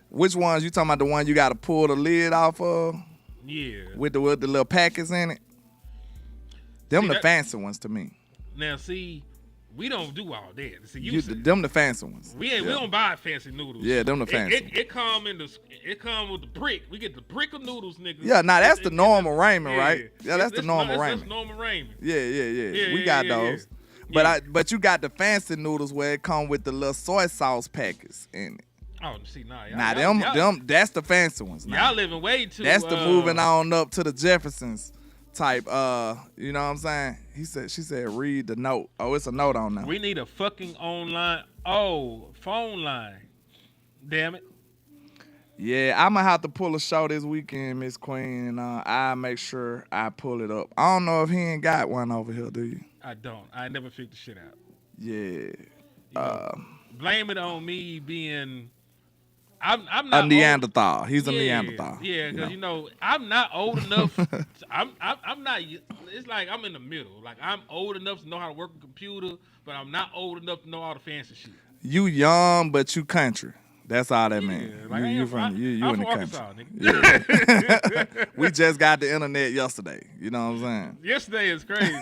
which ones you talking about? The one you got to pull the lid off of? Yeah. With the little packets in it. Them See, the that- fancy ones to me. Now see, we don't do all that. See, Them the fancy ones. we don't buy fancy noodles. Yeah, them the fancy ones. It come with the brick. We get the brick of noodles, nigga. Yeah, nah, that's the normal ramen, yeah. right? Yeah, that's the normal ramen. That's normal ramen. Yeah. We got those. Yeah. But you got the fancy noodles where it come with the little soy sauce packets in it. Oh, see, nah. Them that's the fancy ones. Now. Y'all living way too. That's the moving on up to the Jeffersons type. You know what I'm saying? She said, read the note. Oh, it's a note on there. We need a fucking phone line. Damn it. Yeah, I'm gonna have to pull a show this weekend, Miss Queen, and I'll make sure I pull it up. I don't know if he ain't got one over here, do you? I don't. I never figured the shit out. Yeah. You know, blame it on me being. I'm not A Neanderthal. He's a Neanderthal. Yeah, because I'm not old enough. I'm not. It's like I'm in the middle. Like I'm old enough to know how to work a computer, but I'm not old enough to know all the fancy shit. You young, but you country. That's all that means. Like you I'm from from the Arkansas, country. nigga. Yeah. We just got the internet yesterday. You know what I'm saying? Yesterday is crazy.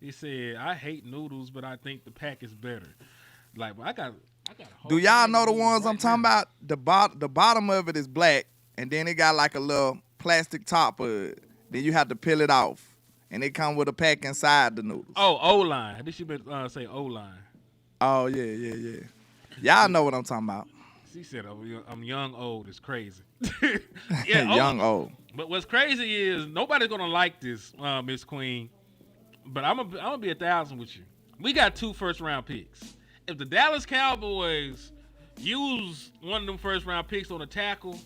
He said, "I hate noodles, but I think the pack is better." Like, well, I got. A whole Do y'all thing know the of ones right I'm talking now. about? The bottom of it is black, and then it got like a little plastic top of it. Then you have to peel it off, and it come with a pack inside the noodles. Oh, O-line. I think she been say O-line. Oh yeah. Y'all know what I'm talking about. She said, "I'm young, old. It's crazy." Young, old. But what's crazy is nobody's gonna like this, Miss Queen. But I'm gonna be 1,000 with you. We got 2 first-round picks. If the Dallas Cowboys use one of them first-round picks on a tackle,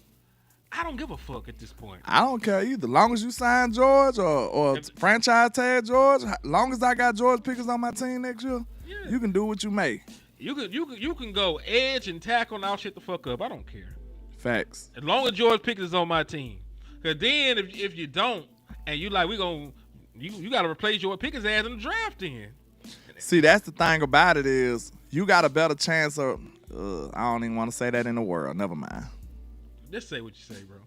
I don't give a fuck at this point. I don't care either. Long as you sign George or franchise tag George, long as I got George Pickens on my team next year, you can do what you may. You can go edge and tackle and I'll shut the fuck up. I don't care. Facts. As long as George Pickens is on my team. Because then if you don't and you like you got to replace George Pickens ass in the draft then. See, that's the thing about it is you got a better chance of. I don't even want to say that in the world. Never mind. Just say what you say, bro.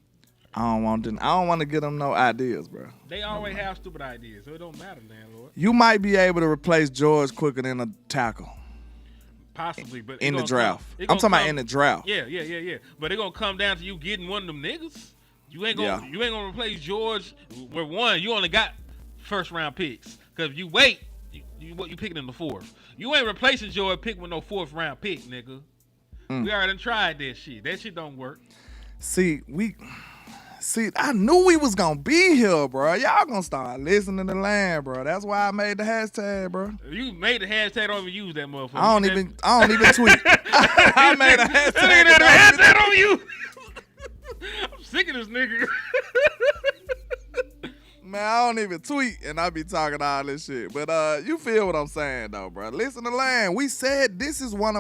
I don't want to give them no ideas, bro. They always have stupid ideas, so it don't matter, landlord. You might be able to replace George quicker than a tackle Possibly, but in the draft. I'm talking about in the draft. Yeah. But it's gonna come down to you getting one of them niggas. You ain't gonna replace George. Where one, you only got first round picks. Cause if you wait, you picking in the 4th. You ain't replacing George Pickens with no 4th round pick, nigga. We already tried that shit. That shit don't work. See, I knew we was gonna be here, bro. Y'all gonna start listening to Land, bro. That's why I made the hashtag, bro. You made the hashtag, don't even use that motherfucker. I don't even tweet. I made a hashtag. Hashtag on you. I'm sick of this nigga. Man, I don't even tweet, and I be talking all this shit. But you feel what I'm saying, though, bro. Listen to Land. We said this was one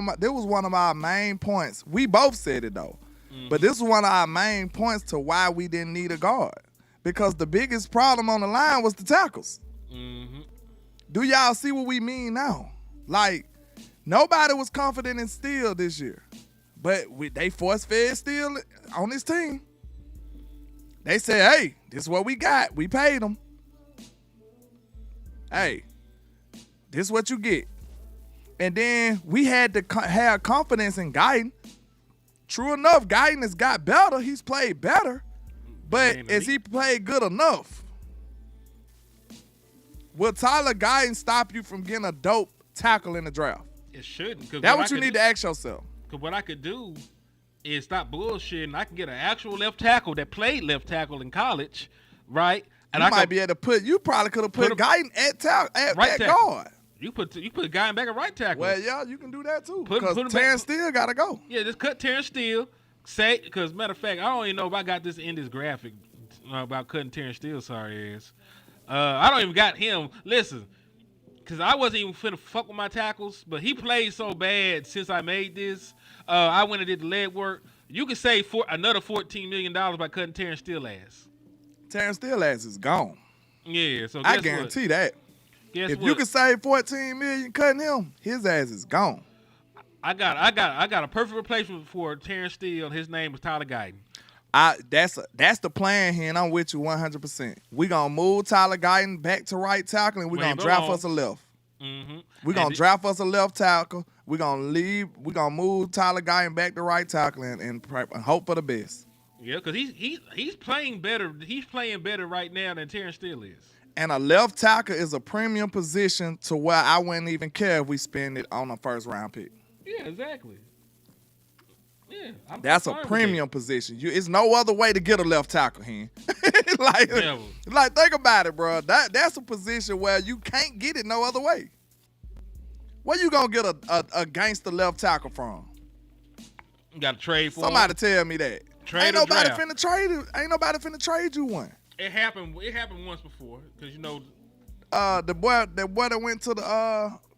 of our main points. We both said it, though. But this is one of our main points to why we didn't need a guard. Because the biggest problem on the line was the tackles. Mm-hmm. Do y'all see what we mean now? Like, nobody was confident in Steele this year. But they force-fed Steele on this team. They said, hey, this is what we got. We paid them. Hey, this is what you get. And then we had to have confidence in Guyton. True enough, Guyton has got better. He's played better. But has he played good enough? Will Tyler Guyton stop you from getting a dope tackle in the draft? It shouldn't. That's what you need to ask yourself. Because what I could do is stop bullshitting. I can get an actual left tackle that played left tackle in college, right? And You I might could be able to put. You probably could have put Guyton at right tackle. guard. You put a guy back at right tackle. Well, yeah, you can do that too. Put him Because back- Terrence Steele got to go. Yeah, just cut Terrence Steele. Say, because matter of fact, I don't even know if I got this in this graphic about cutting Terrence Steele. Sorry ass. I don't even got him. Listen, because I wasn't even finna fuck with my tackles, but he played so bad since I made this. I went and did the leg work. You could save for another $14 million by cutting Terrence Steele ass. Terrence Steele ass is gone. Yeah, so I guess guarantee that. Guess If what? you can save $14 million cutting him, his ass is gone. I got a perfect replacement for Terrence Steele. His name is Tyler Guyton. That's the plan here, and I'm with you 100%. We gonna move Tyler Guyton back to right tackle, and we Where he gonna draft belongs. us a left. Mm-hmm. We gonna draft us a left tackle. We gonna move Tyler Guyton back to right tackle and hope for the best. Yeah, because he's playing better. He's playing better right now than Terrence Steele is. And a left tackle is a premium position to where I wouldn't even care if we spend it on a first round pick. Yeah, exactly. Yeah, That's I'm a fine with premium position. It's no other way to get a left tackle here. Never. like think about it, bro. That's a position where you can't get it no other way. Where you gonna get a gangster left tackle from? You got to trade for Somebody him. tell me that. Trade Ain't or nobody draft. finna trade it. Ain't nobody finna trade you one. It happened once before because The boy that went to the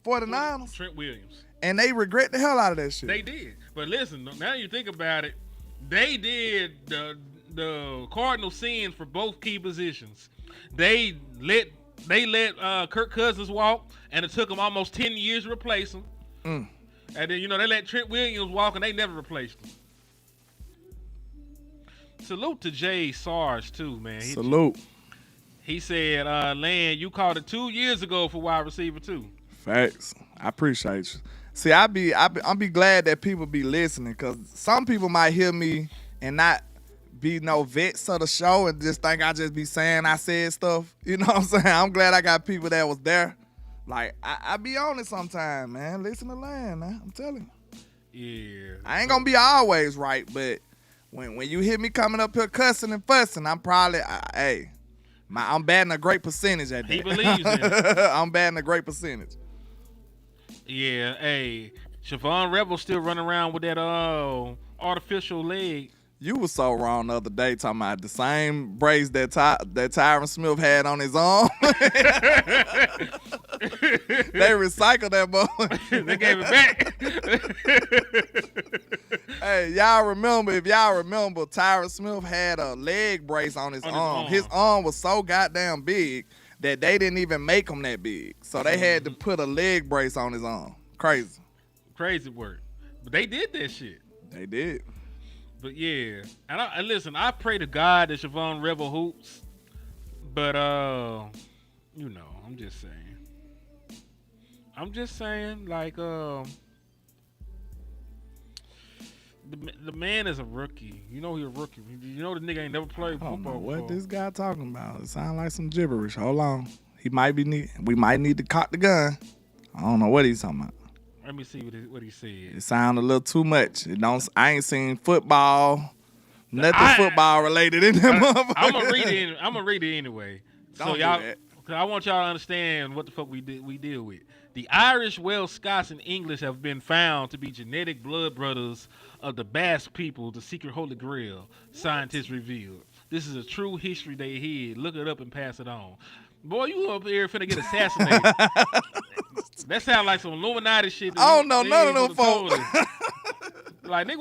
49ers, Trent Williams. and they regret the hell out of that shit. They did, but listen. Now you think about it, they did the Cardinal sin for both key positions. They let Kirk Cousins walk, and it took them almost 10 years to replace him. And then they let Trent Williams walk, and they never replaced him. Salute to Jay Sarge too, man. Salute. He said, Land, you called it 2 years ago for wide receiver too. Facts. I appreciate you. See, I'll be glad that people be listening, because some people might hear me and not be no vets of the show and just think I just be saying I said stuff. You know what I'm saying? I'm glad I got people that was there. Like, I be on it sometime, man. Listen to Land, man. I'm telling you. Yeah. I ain't gonna be always right, but when you hear me coming up here cussing and fussing, I'm probably, I'm batting a great percentage at that. He believes in it. I'm batting a great percentage. Yeah, hey, Siobhan Rebel still running around with that artificial leg. You was so wrong the other day talking about the same brace that Tyron Smith had on his arm. They recycled that boy. They gave it back. Hey, if y'all remember, Tyron Smith had a leg brace on his arm. His arm was so goddamn big that they didn't even make him that big. So they had to put a leg brace on his arm. Crazy. Crazy work. But they did that shit. They did. But yeah. And listen, I pray to God that Siobhan Rebel hoops. But I'm just saying, like, the man is a rookie. You know he's a rookie. You know the nigga ain't never played I don't football know what before. this guy talking about. It sounds like some gibberish. Hold on. We might need to cock the gun. I don't know what he's talking about. Let me see what he said. It sounded a little too much. I ain't seen football, nothing football related in that motherfucker. I'm gonna read it anyway. Don't So do y'all, that. cause I want y'all to understand what the fuck we deal with. The Irish, Welsh, Scots, and English have been found to be genetic blood brothers of the Basque people, the secret Holy Grail. Scientists revealed. This is a true history they hid. Look it up and pass it on. Boy, you up here finna get assassinated. That sound like some Illuminati shit. I don't know none of them folks. Like, nigga,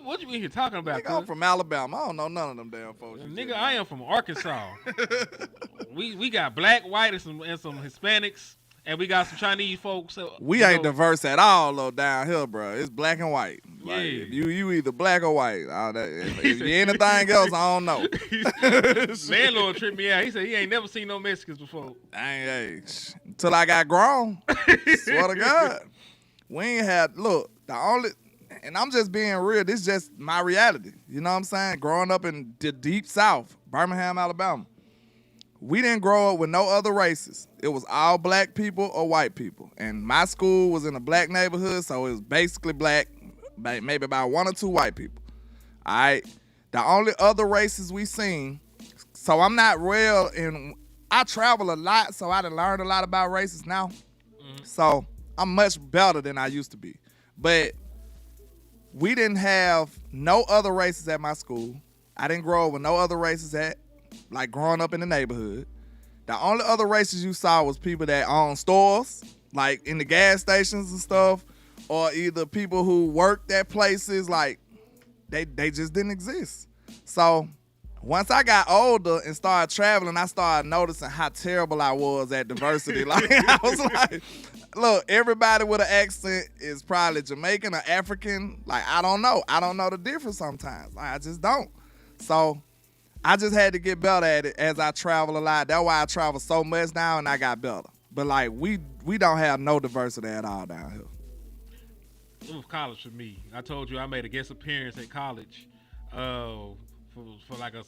what you in here talking about? Nigga, I'm from Alabama. I don't know none of them damn folks. Nigga, I am from Arkansas. we got black, white, and some Hispanics, and we got some Chinese folks. So, We ain't diverse at all though down here, bro. It's black and white. Like, Yeah. you either black or white. If you anything else, I don't know. Landlord tripped me out. He said he ain't never seen no Mexicans before. Until I got grown. Swear to God. We ain't had, look, and I'm just being real, this is just my reality. You know what I'm saying? Growing up in the deep South, Birmingham, Alabama, we didn't grow up with no other races. It was all black people or white people. And my school was in a black neighborhood, so it was basically black, maybe about one or two white people. All right. The only other races we seen. So I'm not real in. I travel a lot, so I done learned a lot about races now. Mm-hmm. So I'm much better than I used to be. But we didn't have no other races at my school. I didn't grow up with no other races like growing up in the neighborhood. The only other races you saw was people that own stores, like in the gas stations and stuff, or either people who worked at places, like they just didn't exist. So once I got older and started traveling, I started noticing how terrible I was at diversity. Like I was like, look, everybody with an accent is probably Jamaican or African. Like I don't know the difference sometimes. Like, I just don't. So I just had to get better at it as I travel a lot. That's why I travel so much now, and I got better. But like we don't have no diversity at all down here. It was college for me. I told you I made a guest appearance at college. For like a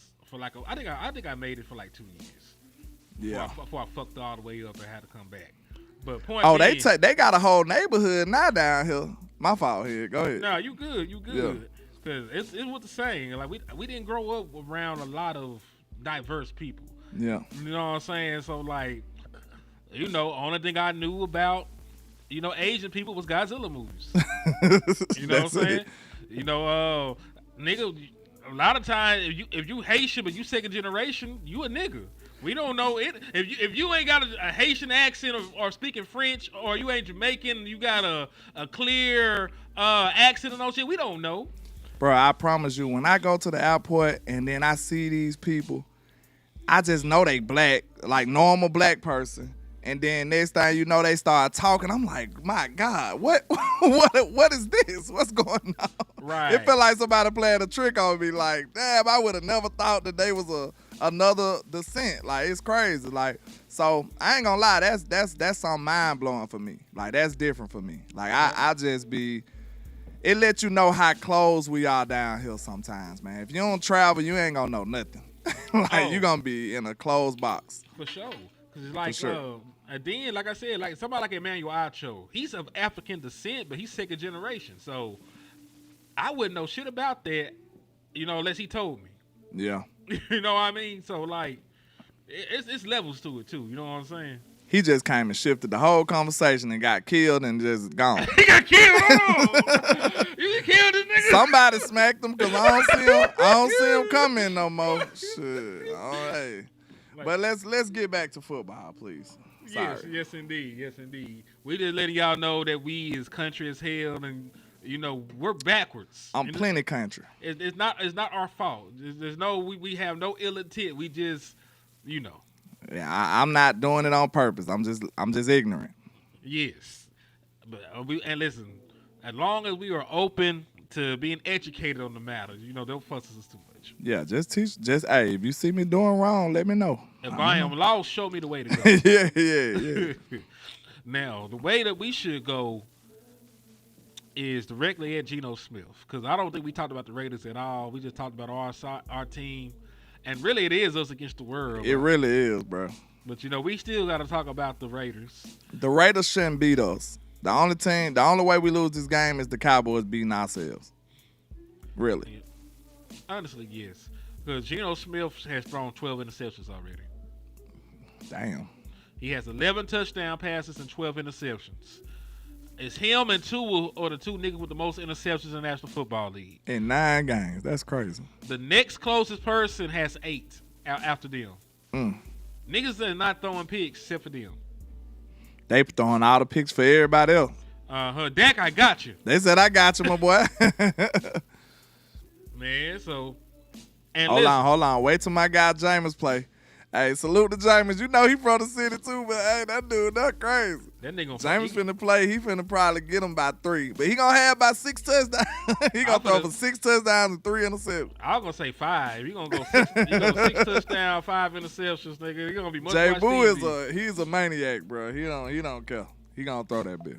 I think I made it for like 2 years. Yeah. Before I fucked all the way up and had to come back. But point being, they they got a whole neighborhood now down here. My fault here. Go ahead. No, you good. Because it's what the saying. Like we didn't grow up around a lot of diverse people. Yeah. You know what I'm saying? So like, only thing I knew about, Asian people was Godzilla movies. You know what I'm saying? Nigga, a lot of times if you Haitian but you second generation, you a nigga. We don't know it. If you ain't got a Haitian accent or speaking French, or you ain't Jamaican and you got a clear accent and all shit, we don't know. Bro, I promise you, when I go to the airport and then I see these people, I just know they black, like normal black person. And then next thing you know, they start talking. I'm like, my God, what is this? What's going on? Right. It feel like somebody playing a trick on me. Like, damn, I would have never thought that they was another descent. Like, it's crazy. Like, so I ain't gonna lie, that's something mind blowing for me. Like, that's different for me. Like, I just be. It lets you know how close we are down here sometimes, man. If you don't travel, you ain't gonna know nothing. You gonna be in a closed box. For sure. Cause it's like, sure. and then, like I said, like somebody like Emmanuel Acho, he's of African descent, but he's second generation. So I wouldn't know shit about that, unless he told me. Yeah. You know what I mean? So like, it's levels to it too. You know what I'm saying? He just came and shifted the whole conversation and got killed and just gone. He got killed. You killed this nigga. Somebody smacked him because I don't see him coming no more. Shit. All right. But let's get back to football, please. Sorry. Yes, indeed. We just letting y'all know that we is country as hell, and we're backwards. I'm plenty country. It's not our fault. There's no we have no ill intent. We just Yeah, I'm not doing it on purpose. I'm just ignorant. Yes, but and listen, as long as we are open to being educated on the matter, don't fuss us too much. Yeah, just teach. Hey, if you see me doing wrong, let me know. If I am lost, show me the way to go. yeah. Now, the way that we should go is directly at Geno Smith, because I don't think we talked about the Raiders at all. We just talked about our team, and really it is us against the world. It really is, bro. But we still got to talk about the Raiders. The Raiders shouldn't beat us. The only way we lose this game is the Cowboys beating ourselves. Really. Yeah. Honestly, yes. Because Geno Smith has thrown 12 interceptions already. Damn. He has 11 touchdown passes and 12 interceptions. It's him and Tua are the two niggas with the most interceptions in the National Football League. In 9 games. That's crazy. The next closest person has 8 after them. Niggas are not throwing picks except for them. They throwing all the picks for everybody else. Dak, I got you. They said I got you, my boy. Man, so. And hold on. Wait till my guy Jameis play. Hey, salute to Jameis. You know he from the city too, but hey, that dude, that's crazy. That nigga Jameis finna play. He finna probably get him by 3. But he gonna have about 6 touchdowns. He gonna throw for 6 touchdowns and 3 interceptions. I was gonna say 5. He gonna go 6 touchdowns, 5 interceptions, nigga. He gonna be much Jay Boo he's a maniac, bro. He don't care. He gonna throw that bit.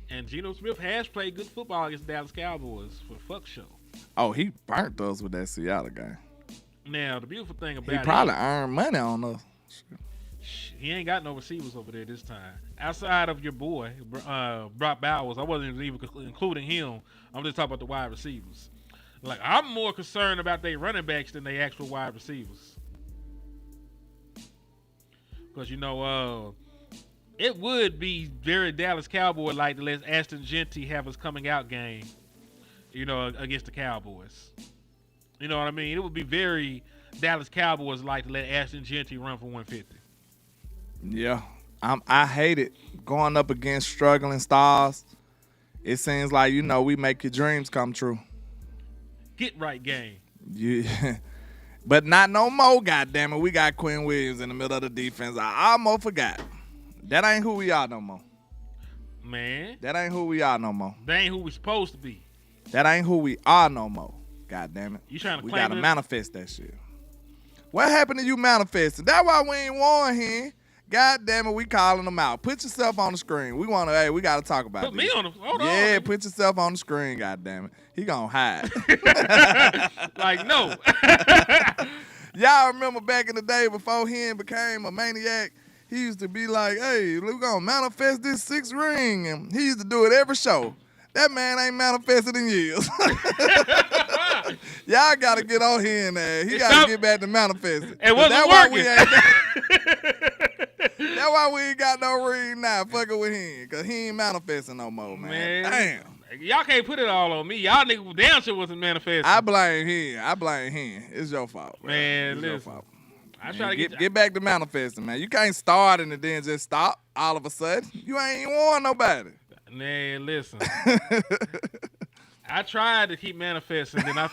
And Geno Smith has played good football against the Dallas Cowboys for the fuck show. Oh, he burnt us with that Seattle game. Now, the beautiful thing about he probably earned money on us. He ain't got no receivers over there this time. Outside of your boy, Brock Bowers, I wasn't even including him. I'm just talking about the wide receivers. Like, I'm more concerned about their running backs than their actual wide receivers. Because, it would be very Dallas Cowboy-like to let Ashton Genty have his coming out game, against the Cowboys. You know what I mean? It would be very Dallas Cowboys-like to let Ashton Genty run for 150. Yeah. I hate it. Going up against struggling stars, it seems like, we make your dreams come true. Get right game. Yeah. But not no more, goddammit. We got Quinn Williams in the middle of the defense. I almost forgot. That ain't who we are no more. Man. That ain't who we are no more. That ain't who we supposed to be. That ain't who we are no more. Goddammit. You trying to We claim gotta it? manifest that shit. What happened to you manifesting? That's why we ain't won here. God damn it, we calling them out. Put yourself on the screen. We gotta talk about Put this. me on the hold on. Yeah, put yourself on the screen, god damn it. He gonna hide. Like, no. Y'all remember back in the day before he became a maniac, he used to be like, hey, we're gonna manifest this 6th ring. And he used to do it every show. That man ain't manifested in years. Y'all gotta get on here and he gotta get back to manifesting. It wasn't That's working. That's why we ain't got no ring now, fucking with him, because he ain't manifesting no more, man. Damn. Y'all can't put it all on me. Y'all niggas damn sure wasn't manifesting. I blame him. It's your fault, bro. Man, it's your listen. fault. I Man, try to get back to manifesting, man. You can't start and then just stop all of a sudden. You ain't won nobody. Man, listen. I tried to keep manifesting, then I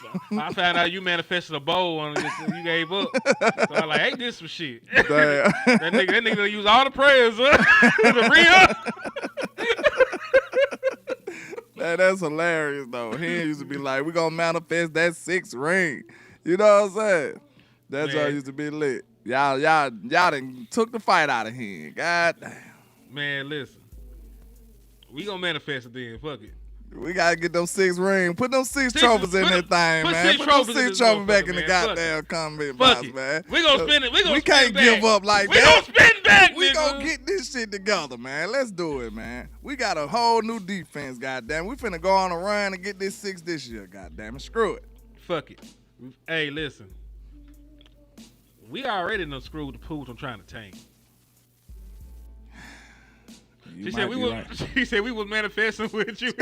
found out you manifested a bowl and you gave up. So I like, ain't this some shit? Damn. that nigga use all the prayers to re-up. Man, that's hilarious though. He used to be like, we gonna manifest that 6th ring. You know what I'm saying? That's all used to be lit. Y'all done took the fight out of him. God damn. Man, listen. We gonna manifest it then. Fuck it. We gotta get them 6 rings. Put them 6 trophies in that thing, put man. 6 Put trophies them in 6 this trophies back in motherfucker, the man. goddamn comment Fuck box, it. man. We gonna spin it. We can't give up like we that. We gonna spin back, We nigga. gonna get this shit together, man. Let's do it, man. We got a whole new defense, goddamn. We finna go on a run and get this 6 this year, goddamn it. Screw it. Fuck it. Hey, listen. We already done screwed the pools I'm trying to tank. She said we was manifesting with you.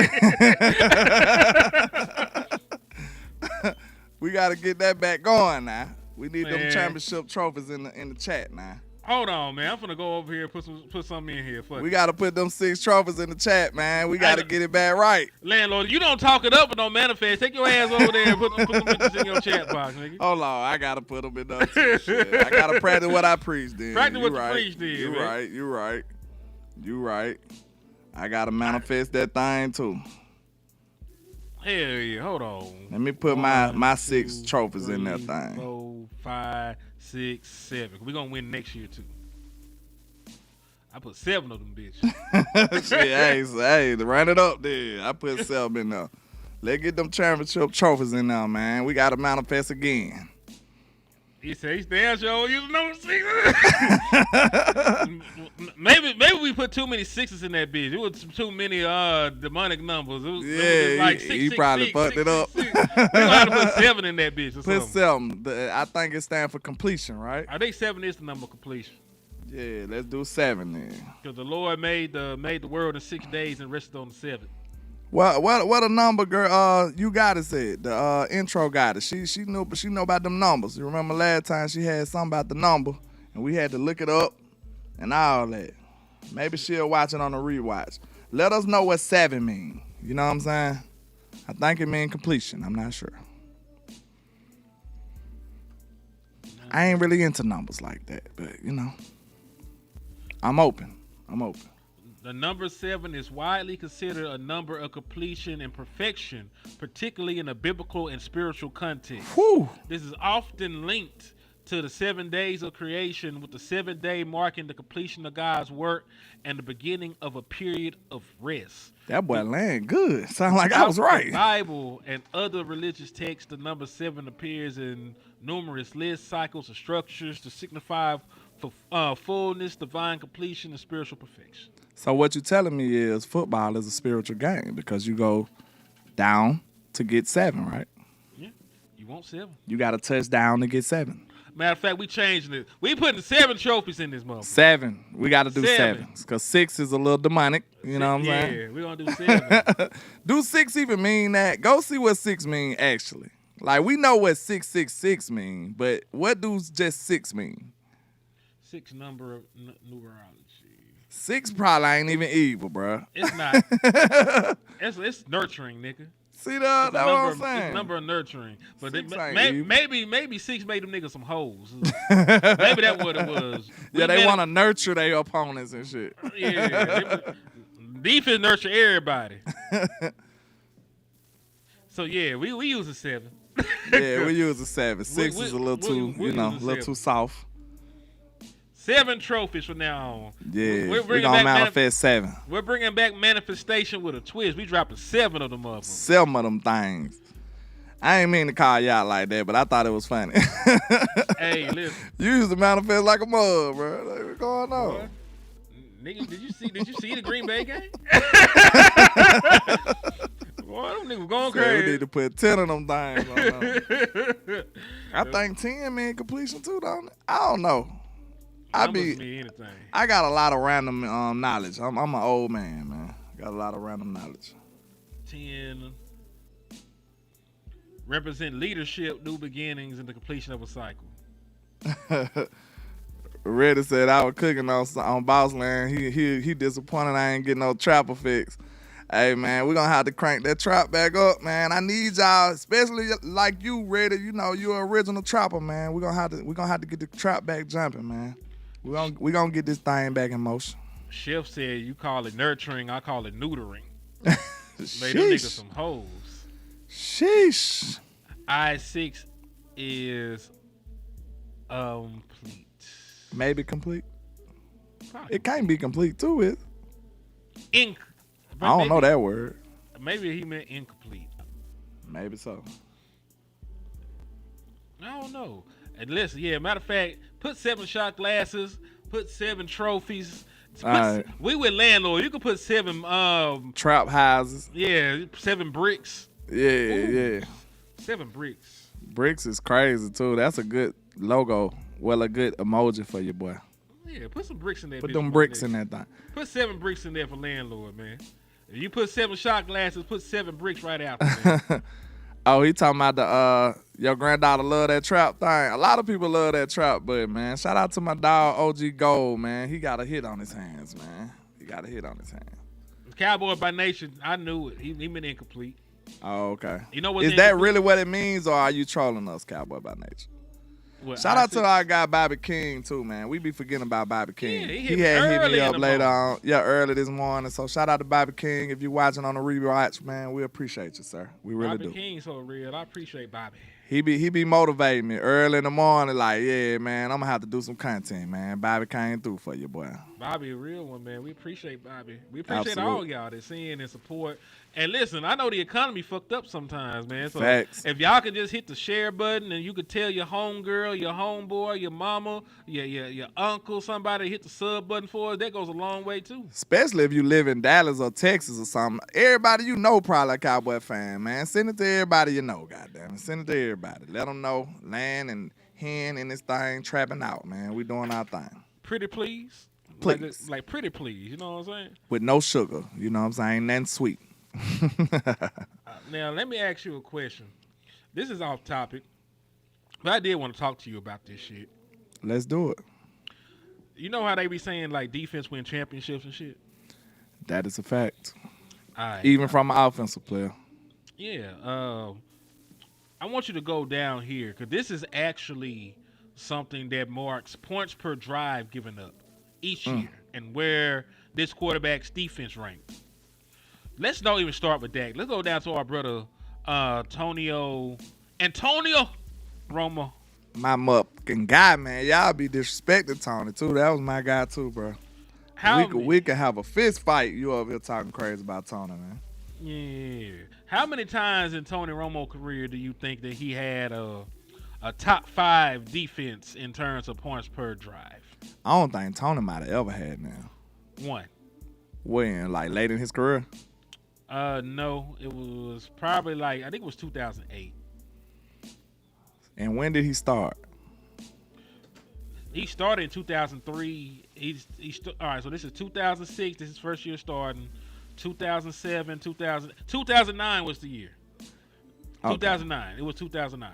We gotta get that back going now. We need them Man. championship trophies in the chat now. Hold on, man. I'm finna go over here and put something in here. Fuck We it. gotta put them 6 trophies in the chat, man. We gotta get it back right. Landlord, you don't talk it up but don't manifest. Take your ass over there and put them bitches in your chat box, nigga. Hold on, I gotta put them in those shit. I gotta practice what I preach then. Practice what you right. preach then, You man. right. I gotta manifest that thing too. Hell yeah, hold on. Let me put my 6 trophies in that thing. 4, 5, 6, 7. We gonna win next year too. I put 7 of them bitches. Shit, hey, run it up there. I put 7 in there. Let's get them championship trophies in there, man. We gotta manifest again. He said he's damn sure using number 6. maybe we put too many 6s in that bitch. It was too many demonic numbers. It was like 6, he 6, probably 6, fucked 6, it up. 6, 6. We gonna have to put 7 in that bitch or Put something. 7. I think it stands for completion, right? I think 7 is the number of completion. Yeah, let's do 7 then. Because the Lord made the world in 6 days and rested on the 7th. What a number, girl? You got it said. The intro got it. She knew about them numbers. You remember last time she had something about the number, and we had to look it up and all that. Maybe she'll watch it on a rewatch. Let us know what 7 mean. You know what I'm saying? I think it mean completion. I'm not sure. I ain't really into numbers like that, but I'm open. The number 7 is widely considered a number of completion and perfection, particularly in a biblical and spiritual context. Whew. This is often linked to the 7 days of creation, with the 7th day marking the completion of God's work and the beginning of a period of rest. That boy laying good. Sound like I was The right. Bible and other religious texts, the number 7 appears in numerous lists, cycles, and structures to signify fullness, divine completion, and spiritual perfection. So what you're telling me is football is a spiritual game because you go down to get 7, right? Yeah. want 7? You got a touchdown to get 7. Matter of fact, we changing it. We putting 7 trophies in this motherfucker. 7. We got to do 7. 7. Because 6 is a little demonic. You know what I'm saying? Yeah, we're going to do 7. Do 6 even mean that? Go see what 6 mean actually. Like, we know what 666 mean, but what does just 6 mean? 6 number of numerology. 6 probably ain't even evil, bro. It's not. It's nurturing, nigga. See that? That's what I'm saying. It's a number of nurturing. But 6 ain't maybe 6 made them niggas some hoes. Maybe that's what it was. Yeah, they want to nurture their opponents and shit. Yeah. Defense nurture everybody. So yeah, we use a 7. Yeah, we use a 7. 6 is a little too, we a use a little 7. too soft. 7 trophies from now on. Yeah, We're we bringing gonna back manifest 7. We're bringing back manifestation with a twist. We dropping 7 of them up. 7 of them things. I ain't mean to call y'all like that, but I thought it was funny. Hey, listen. You used to manifest like a mug, bro. Like, what's going on? Boy, nigga, did you see the Green Bay game? Boy, them niggas going So crazy. we need to put 10 of them things on there. I think 10 mean completion too, don't it? I don't know. Numbers mean anything. I got a lot of random knowledge. I'm an old man. Got a lot of random knowledge. 10 represent leadership, new beginnings, and the completion of a cycle. Reddy said I was cooking on Boss Land. He disappointed I ain't getting no trapper fix. Hey man, we're gonna have to crank that trap back up, man. I need y'all, especially like you, Reddy. You know, you're an original trapper, man. We're gonna have to get the trap back jumping, man. We gonna get this thing back in motion. Chef said you call it nurturing, I call it neutering. Made them niggas some hoes. Sheesh. I-6 is complete. Maybe complete. Probably. It can't be complete too. It. I I don't know that word. Maybe he meant incomplete. Maybe so. I don't know. And listen, yeah, matter of fact, put 7 shot glasses, put 7 trophies. Right. We with LandLord. You can put 7 Trap houses. yeah, 7 bricks. Yeah, Ooh. yeah. 7 bricks. Bricks is crazy too. That's a good logo. Well, a good emoji for your boy. Yeah, put some bricks in there. Put them bricks in that thing. Put 7 bricks in there for LandLord, man. If you put 7 shot glasses, put 7 bricks right after, man. Oh, he talking about the your granddaughter love that trap thing. A lot of people love that trap, but man, shout out to my dog OG Gold, man. He got a hit on his hands, man. Cowboy by nation, I knew it. He meant incomplete. Oh, okay. You know what? Is that really what it means, or are you trolling us, Cowboy by nature? What, Shout out to our guy Bobby King too, man. We be forgetting about Bobby King. Yeah, he had hit early me in up the later morning. on. Yeah, early this morning. So shout out to Bobby King. If you're watching on the rewatch, man, we appreciate you, sir. We really Bobby do. King so real. I appreciate Bobby. He be motivating me early in the morning, like, yeah, man, I'm gonna have to do some content, man. Bobby came through for you, boy. Bobby, a real one, man. We appreciate Bobby. We appreciate Absolutely. all y'all that seeing and support. And listen, I know the economy fucked up sometimes, man. So Facts. if y'all could just hit the share button and you could tell your homegirl, your homeboy, your mama, your uncle, somebody hit the sub button for us, that goes a long way too. Especially if you live in Dallas or Texas or something. Everybody you know probably a Cowboy fan, man. Send it to everybody you know, goddamn. Send it to everybody. Let them know Land and Hen and this thing trapping out, man. We doing our thing. Pretty please? Please. Like pretty please, you know what I'm saying? With no sugar, you know what I'm saying? Nothing sweet. Now, let me ask you a question. This is off topic, but I did want to talk to you about this shit. Let's do it. You know how they be saying, like, defense win championships and shit? That is a fact. All right. Even from an offensive player. Yeah. I want you to go down here, because this is actually something that marks points per drive given up each year and where this quarterback's defense ranks. Let's not even start with that. Let's go down to our brother Antonio Romo. My motherfucking guy, man. Y'all be disrespecting Tony, too. That was my guy, too, bro. We could have a fist fight. You over here talking crazy about Tony, man. Yeah. How many times in Tony Romo's career do you think that he had a top 5 defense in terms of points per drive? I don't think Tony might have ever had now. 1. When? Like late in his career? No, it was probably like, I think it was 2008. And when did he start? He started in 2003. All right, so this is 2006. This is his first year starting. 2007, 2009 was the year. Okay. 2009. It was 2009.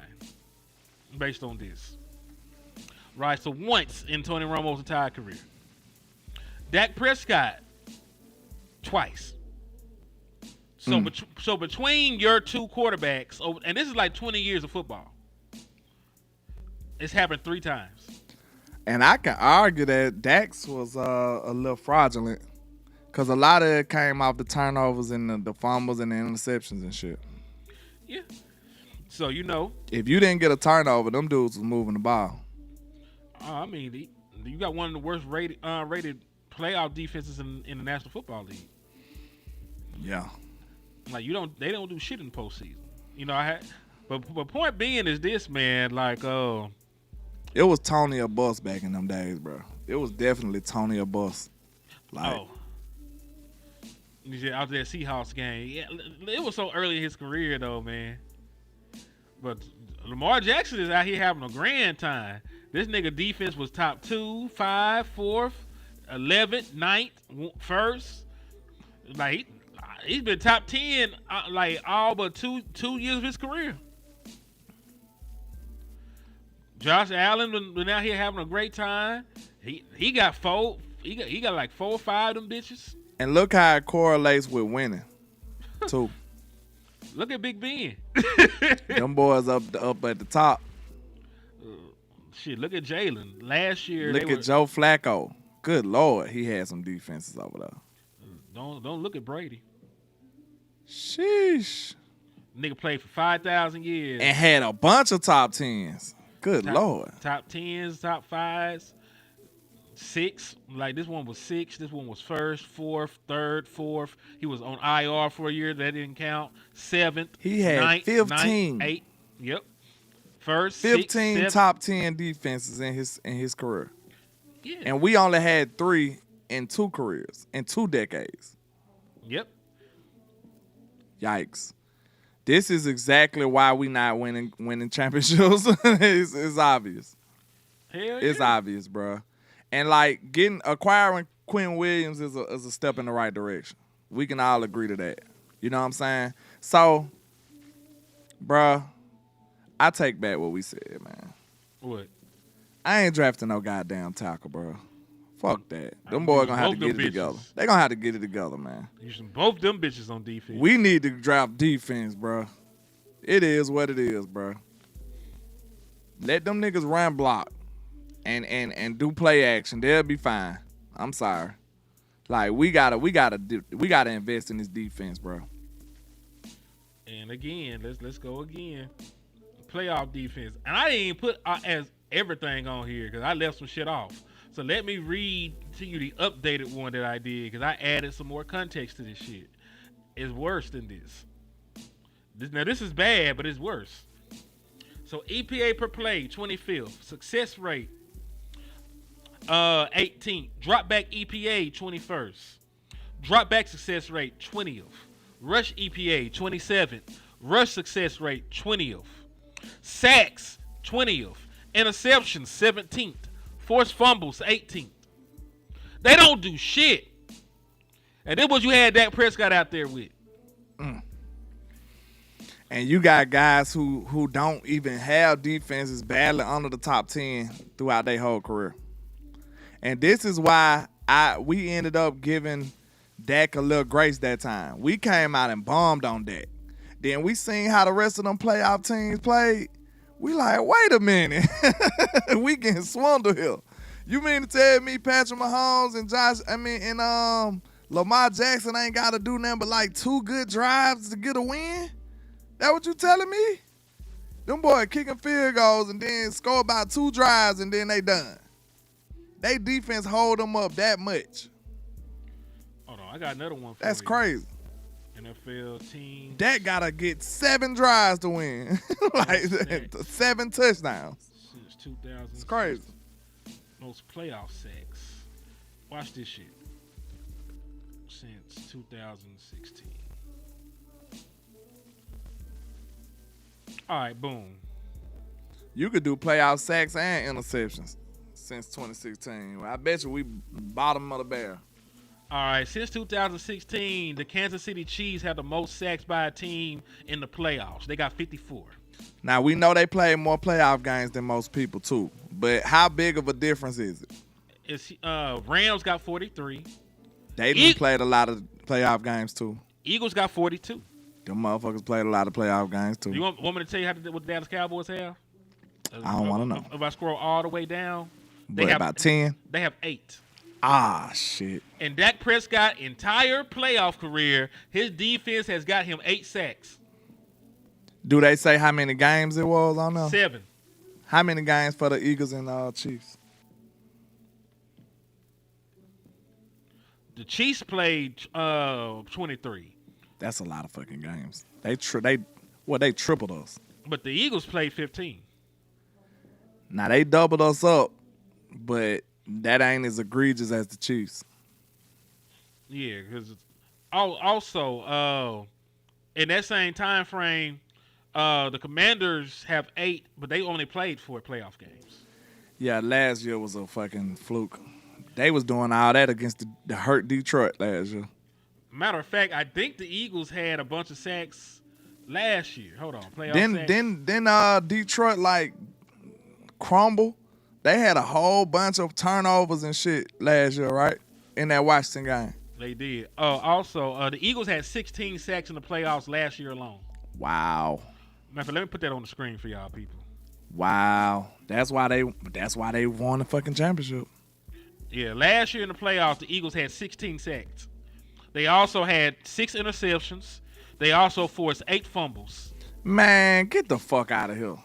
Based on this. Right, so once in Tony Romo's entire career. Dak Prescott, twice. So, so between your two quarterbacks, and this is like 20 years of football, it's happened 3 times. And I can argue that Dax was a little fraudulent because a lot of it came off the turnovers and the fumbles and the interceptions and shit. Yeah. So, you know. If you didn't get a turnover, them dudes was moving the ball. I mean, you got one of the worst rated playoff defenses in the National Football League. Yeah. Like, they don't do shit in the postseason. You know, but point being is this, man, like, it was Tony or bust back in them days, bro. It was definitely Tony or bust. Like, out there Seahawks game. Yeah, it was so early in his career, though, man. But Lamar Jackson is out here having a grand time. This nigga defense was top 2, 5, 4th, 11th, 9th, 1st. Like, he's been top 10 like all but two years of his career. Josh Allen been out here having a great time. He got 4. He got like 4 or 5 of them bitches. And look how it correlates with winning, too. Look at Big Ben. Them boys up at the top. Shit, look at Jalen. Last year, look at Joe Flacco. Good Lord, he had some defenses over there. Don't look at Brady. Sheesh. Nigga played for 5,000 years and had a bunch of top 10s. Good Lord. Top 10s, top 5s, 6. Like, this one was 6. This one was 1st, 4th, 3rd, 4th. He was on IR for a year. That didn't count. 7th. He had 9th, 15. 9th, 8th. Yep. First, 15 6, top 10 defenses in his career. Yeah. And we only had 3 in 2 careers, in 2 decades. Yep. Yikes. This is exactly why we not winning championships. It's obvious. Hell it's yeah. obvious, bro. And like acquiring Quinn Williams is a step in the right direction. We can all agree to that. You know what I'm saying? So, bro, I take back what we said, man. What? I ain't drafting no goddamn tackle, bro. Fuck that. Them boys gonna have to get it together. They gonna have to get it together, man. Using both them bitches on defense. We need to draft defense, bro. It is what it is, bro. Let them niggas run block and do play action. They'll be fine. I'm sorry. Like we gotta invest in this defense, bro. And again, let's go again. Playoff defense, and I didn't even put as everything on here because I left some shit off. So let me read to you the updated one that I did because I added some more context to this shit. It's worse than this. Now this is bad, but it's worse. So EPA per play, 25th. Success rate, 18th. Drop back EPA, 21st. Drop back success rate, 20th. Rush EPA, 27th. Rush success rate, 20th. Sacks, 20th. Interceptions, 17th. Forced fumbles, 18th. They don't do shit. And then what you had Dak Prescott out there with. And you got guys who don't even have defenses badly under the top 10 throughout their whole career. And this is why we ended up giving Dak a little grace that time. We came out and bombed on Dak. Then we seen how the rest of them playoff teams played. We like, wait a minute. We getting swindled here. You mean to tell me Patrick Mahomes and Lamar Jackson ain't got to do nothing but like 2 good drives to get a win? That what you telling me? Them boys kicking field goals and then score about 2 drives and then they done. They defense hold them up that much. Hold on, I got another one for That's you. crazy. NFL team. That gotta get 7 drives to win. Like 7 touchdowns. Since 2000. It's crazy. Most playoff sacks. Watch this shit. Since 2016. All right, boom. You could do playoff sacks and interceptions since 2016. I bet you we bottom of the barrel. All right, since 2016, the Kansas City Chiefs have the most sacks by a team in the playoffs. They got 54. Now, we know they play more playoff games than most people, too. But how big of a difference is it? It's Rams got 43. They done played a lot of playoff games, too. Eagles got 42. Them motherfuckers played a lot of playoff games, too. You want me to tell you what the Dallas Cowboys have? I don't want to know. If I scroll all the way down, They have about 10? They have 8. Ah, shit. And Dak Prescott's entire playoff career, his defense has got him 8 sacks. Do they say how many games it was on there? 7. How many games for the Eagles and Chiefs? The Chiefs played 23. That's a lot of fucking games. They tripled us. But the Eagles played 15. Now they doubled us up, but that ain't as egregious as the Chiefs. Yeah, because also in that same time frame, the Commanders have 8, but they only played 4 playoff games. Yeah, last year was a fucking fluke. They was doing all that against the hurt Detroit last year. Matter of fact, I think the Eagles had a bunch of sacks last year. Hold on, playoff sacks. Then Detroit like crumble. They had a whole bunch of turnovers and shit last year, right? In that Washington game. They did. Also, the Eagles had 16 sacks in the playoffs last year alone. Wow. Matter of fact, let me put that on the screen for y'all people. Wow. That's why they won the fucking championship. Yeah, last year in the playoffs, the Eagles had 16 sacks. They also had 6 interceptions. They also forced 8 fumbles. Man, get the fuck out of here.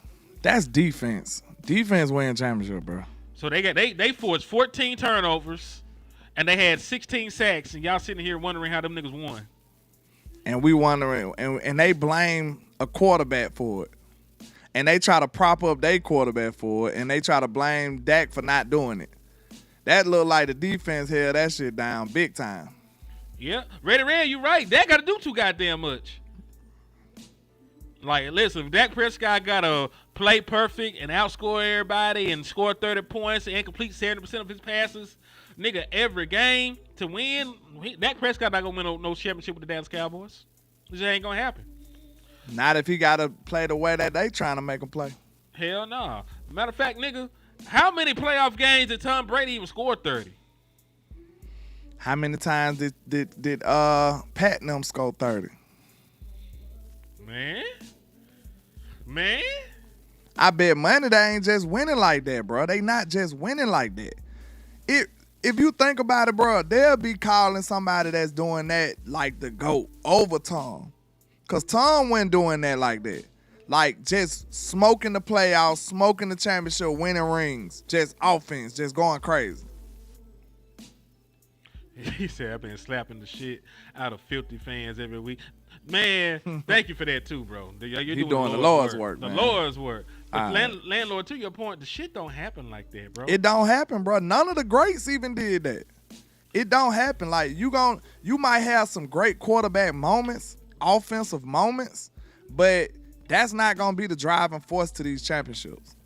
That's defense. Defense win championship, bro. So they forced 14 turnovers, and they had 16 sacks, and y'all sitting here wondering how them niggas won. And we wondering, and they blame a quarterback for it. And they try to prop up their quarterback for it, and they try to blame Dak for not doing it. That look like the defense held that shit down big time. Yeah, Red, you right. Dak got to do too goddamn much. Like, listen, if Dak Prescott got to play perfect and outscore everybody and score 30 points and complete 70% of his passes, nigga, every game to win, Dak Prescott not going to win no championship with the Dallas Cowboys. This ain't going to happen. Not if he got to play the way that they trying to make him play. Hell no. Nah. Matter of fact, nigga, how many playoff games did Tom Brady even score 30? How many times did Pat and them score 30? Man. I bet money they ain't just winning like that, bro. They not just winning like that. If you think about it, bro, they'll be calling somebody that's doing that like the GOAT over Tom. Because Tom wasn't doing that like that. Like, just smoking the playoffs, smoking the championship, winning rings. Just offense, just going crazy. He said, I've been slapping the shit out of filthy fans every week. Man, thank you for that too, bro. You're doing the Lord's work, man. man. The Lord's work. But landlord, to your point, the shit don't happen like that, bro. It don't happen, bro. None of the greats even did that. It don't happen. Like, you might have some great quarterback moments, offensive moments, but that's not going to be the driving force to these championships.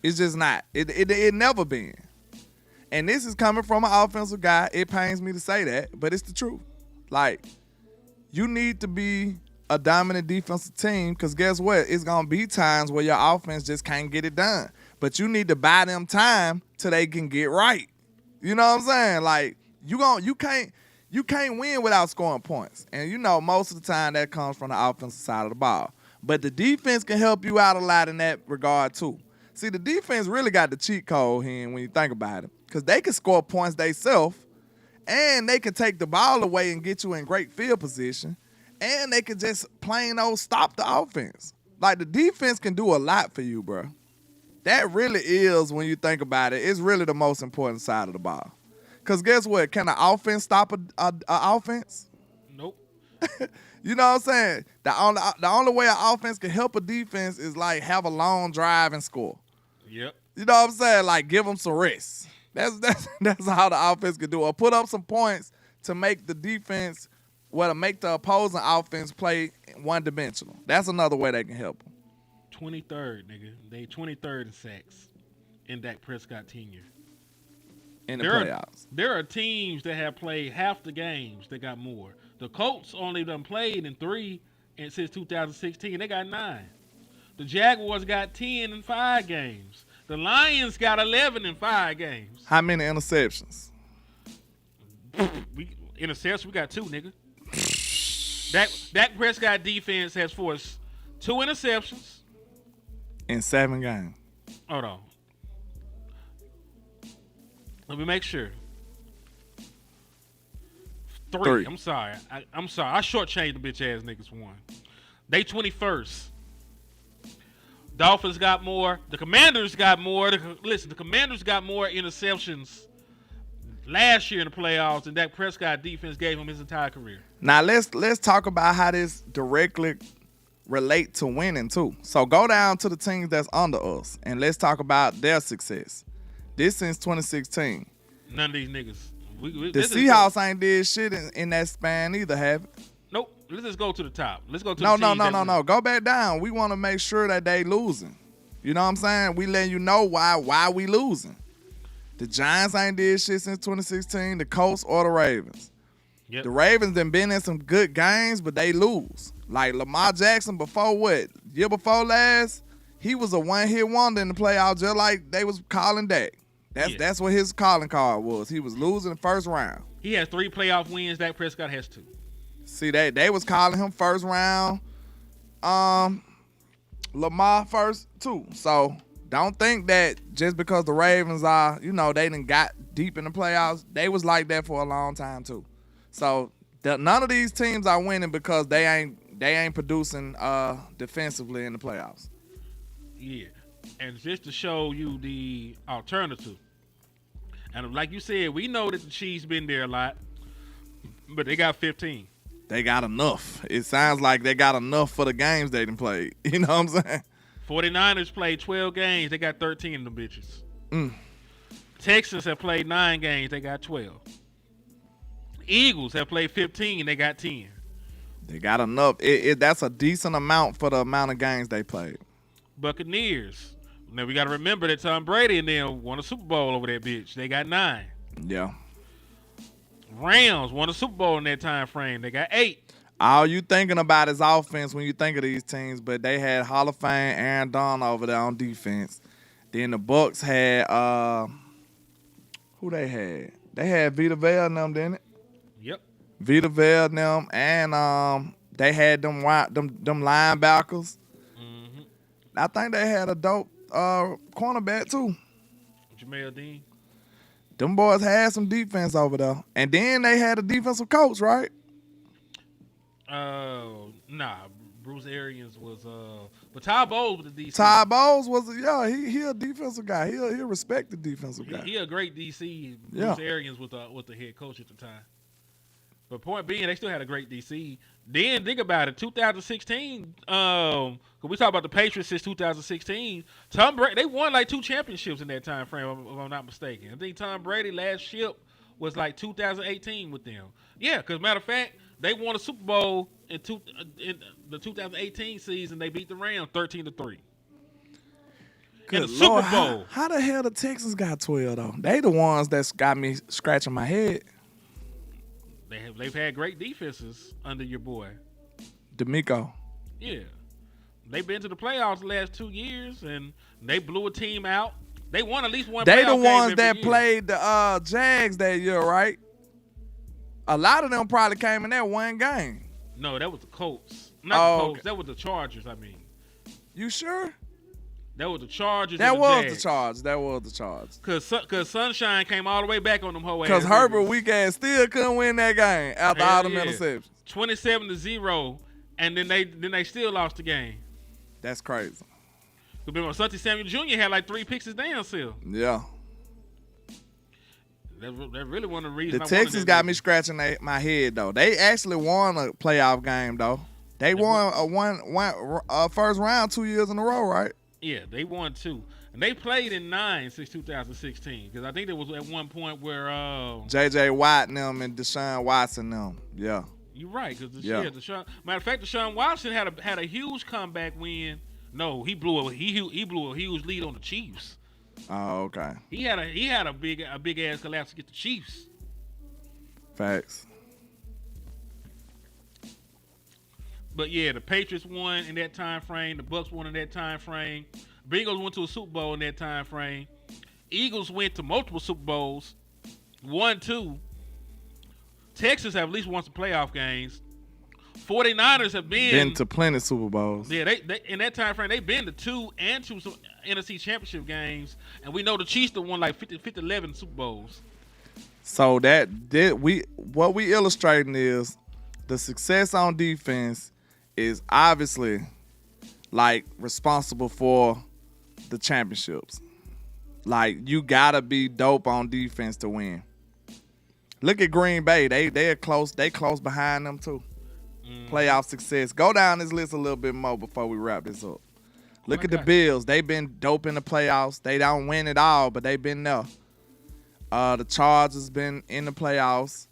It's just not. It never been. And this is coming from an offensive guy. It pains me to say that, but it's the truth. Like, you need to be a dominant defensive team because guess what? It's going to be times where your offense just can't get it done. But you need to buy them time till they can get right. You know what I'm saying? Like, you can't win without scoring points. And you know, most of the time that comes from the offensive side of the ball. But the defense can help you out a lot in that regard too. See, the defense really got the cheat code here when you think about it. Because they can score points themselves, and they can take the ball away and get you in great field position, and they can just plain old stop the offense. Like, the defense can do a lot for you, bro. That really is, when you think about it, it's really the most important side of the ball. Because guess what? Can an offense stop a offense? Nope. You know what I'm saying? The only way an offense can help a defense is, like, have a long drive and score. Yep. You know what I'm saying? Like, give them some rest. That's how the offense can do it. Or put up some points to make the defense, to make the opposing offense play one-dimensional. That's another way they can help them. 23rd, nigga. They 23rd in sacks in Dak Prescott tenure. In the playoffs. There are teams that have played half the games that got more. The Colts only done played in 3 and since 2016. They got 9. The Jaguars got 10 in 5 games. The Lions got 11 in 5 games. How many interceptions? Interceptions, we got 2, nigga. Dak Prescott defense has forced 2 interceptions. In 7 games. Hold on. Let me make sure. 3. I'm sorry. I'm sorry. I shortchanged the bitch ass niggas for 1. They 21st. Dolphins got more. The Commanders got more. The Commanders got more interceptions last year in the playoffs than Dak Prescott defense gave him his entire career. Now let's talk about how this directly relate to winning too. So go down to the teams that's under us and let's talk about their success. This since 2016. None of these niggas. The Seahawks ain't did shit in that span either, have it? Nope. Let's just go to the top. Let's go to No. the teams Go back down. We want to make sure that they losing. You know what I'm saying? We letting you know why we losing. The Giants ain't did shit since 2016. The Colts or the Ravens. Yep. The Ravens done been in some good games, but they lose. Like Lamar Jackson before what? Year before last, he was a one-hit wonder in the playoffs, just like they was calling Dak. That's what his calling card was. He was losing the first round. He has 3 playoff wins. Dak Prescott has 2. See, they was calling him first round. Lamar first too. So don't think that just because the Ravens are, they done got deep in the playoffs, they was like that for a long time too. So none of these teams are winning because they ain't producing defensively in the playoffs. Yeah, and just to show you the alternative, and like you said, we know that the Chiefs been there a lot, but they got 15. They got enough. It sounds like they got enough for the games they done played. You know what I'm saying? 49ers played 12 games. They got 13 of them bitches. Texans have played 9 games. They got 12. Eagles have played 15. They got 10. They got enough. That's a decent amount for the amount of games they played. Buccaneers. Now, we got to remember that Tom Brady and them won a Super Bowl over that bitch. They got 9. Yeah. Rams won a Super Bowl in that time frame. They got 8. All you thinking about is offense when you think of these teams, but they had Hall of Fame Aaron Donald over there on defense. Then the Bucs had who they had? They had Vita Vea and them, didn't it? Yep. Vita Vea and them, and they had them linebackers. Mm-hmm. I think they had a dope cornerback too. Jamel Dean. Them boys had some defense over there. And then they had a defensive coach, right? Nah. Bruce Arians was but Ty Bowles was the DC. Ty Bowles was he a defensive guy. He respect the defensive guy. He a great DC. Bruce Arians was the head coach at the time. But point being, they still had a great DC. Then think about it, 2016. Cause we talk about the Patriots since 2016. Tom Brady, they won like 2 championships in that time frame, if I'm not mistaken. I think Tom Brady last ship was like 2018 with them. Yeah, because matter of fact, they won a Super Bowl in the 2018 season. They beat the Rams 13-3. In the Super Bowl. How the hell the Texans got 12 though? They the ones that's got me scratching my head. They've had great defenses under your boy. D'Amico. Yeah. They've been to the playoffs the last 2 years, and they blew a team out. They won at least one playoff game. They the ones that year. played the Jags that year, right? A lot of them probably came in that one game. No, that was the Colts. Not the Colts. Okay. That was the Chargers, I mean. You sure? That was the Chargers. That was Jags. the charge. That was the charge. Cause Sunshine came all the way back on them whole ass. Cause Herbert weak ass still couldn't win that game after all them interceptions. 27-0, and then they still lost the game. That's crazy. Remember, Asante Samuel Jr. had like 3 picks his damn self. Yeah. That really one of the reasons. The Texans got me scratching my head though. They actually won a playoff game though. They won a first round 2 years in a row, right? Yeah, they won 2. And they played in 9 since 2016. Because I think there was at one point where J.J. Watt and them and Deshaun Watson them. Yeah. You're right. Because matter of fact, Deshaun Watson had a huge comeback win No, he blew a huge lead on the Chiefs. Oh, okay. He had a big ass collapse against the Chiefs. Facts. But yeah, the Patriots won in that time frame. The Bucks won in that time frame. Bengals went to a Super Bowl in that time frame. Eagles went to multiple Super Bowls. 1, 2. Texas have at least won some playoff games. 49ers have been to plenty Super Bowls. Yeah, they in that time frame they've been to 2 NFC Championship games, and we know the Chiefs have won like 11 Super Bowls. So what we illustrating is the success on defense is obviously like responsible for the championships. Like you gotta be dope on defense to win. Look at Green Bay. They're close. They close behind them too. Playoff success. Go down this list a little bit more before we wrap this up. Look at the Bills. They've been dope in the playoffs. They don't win it all, but they've been there. The Chargers been in the playoffs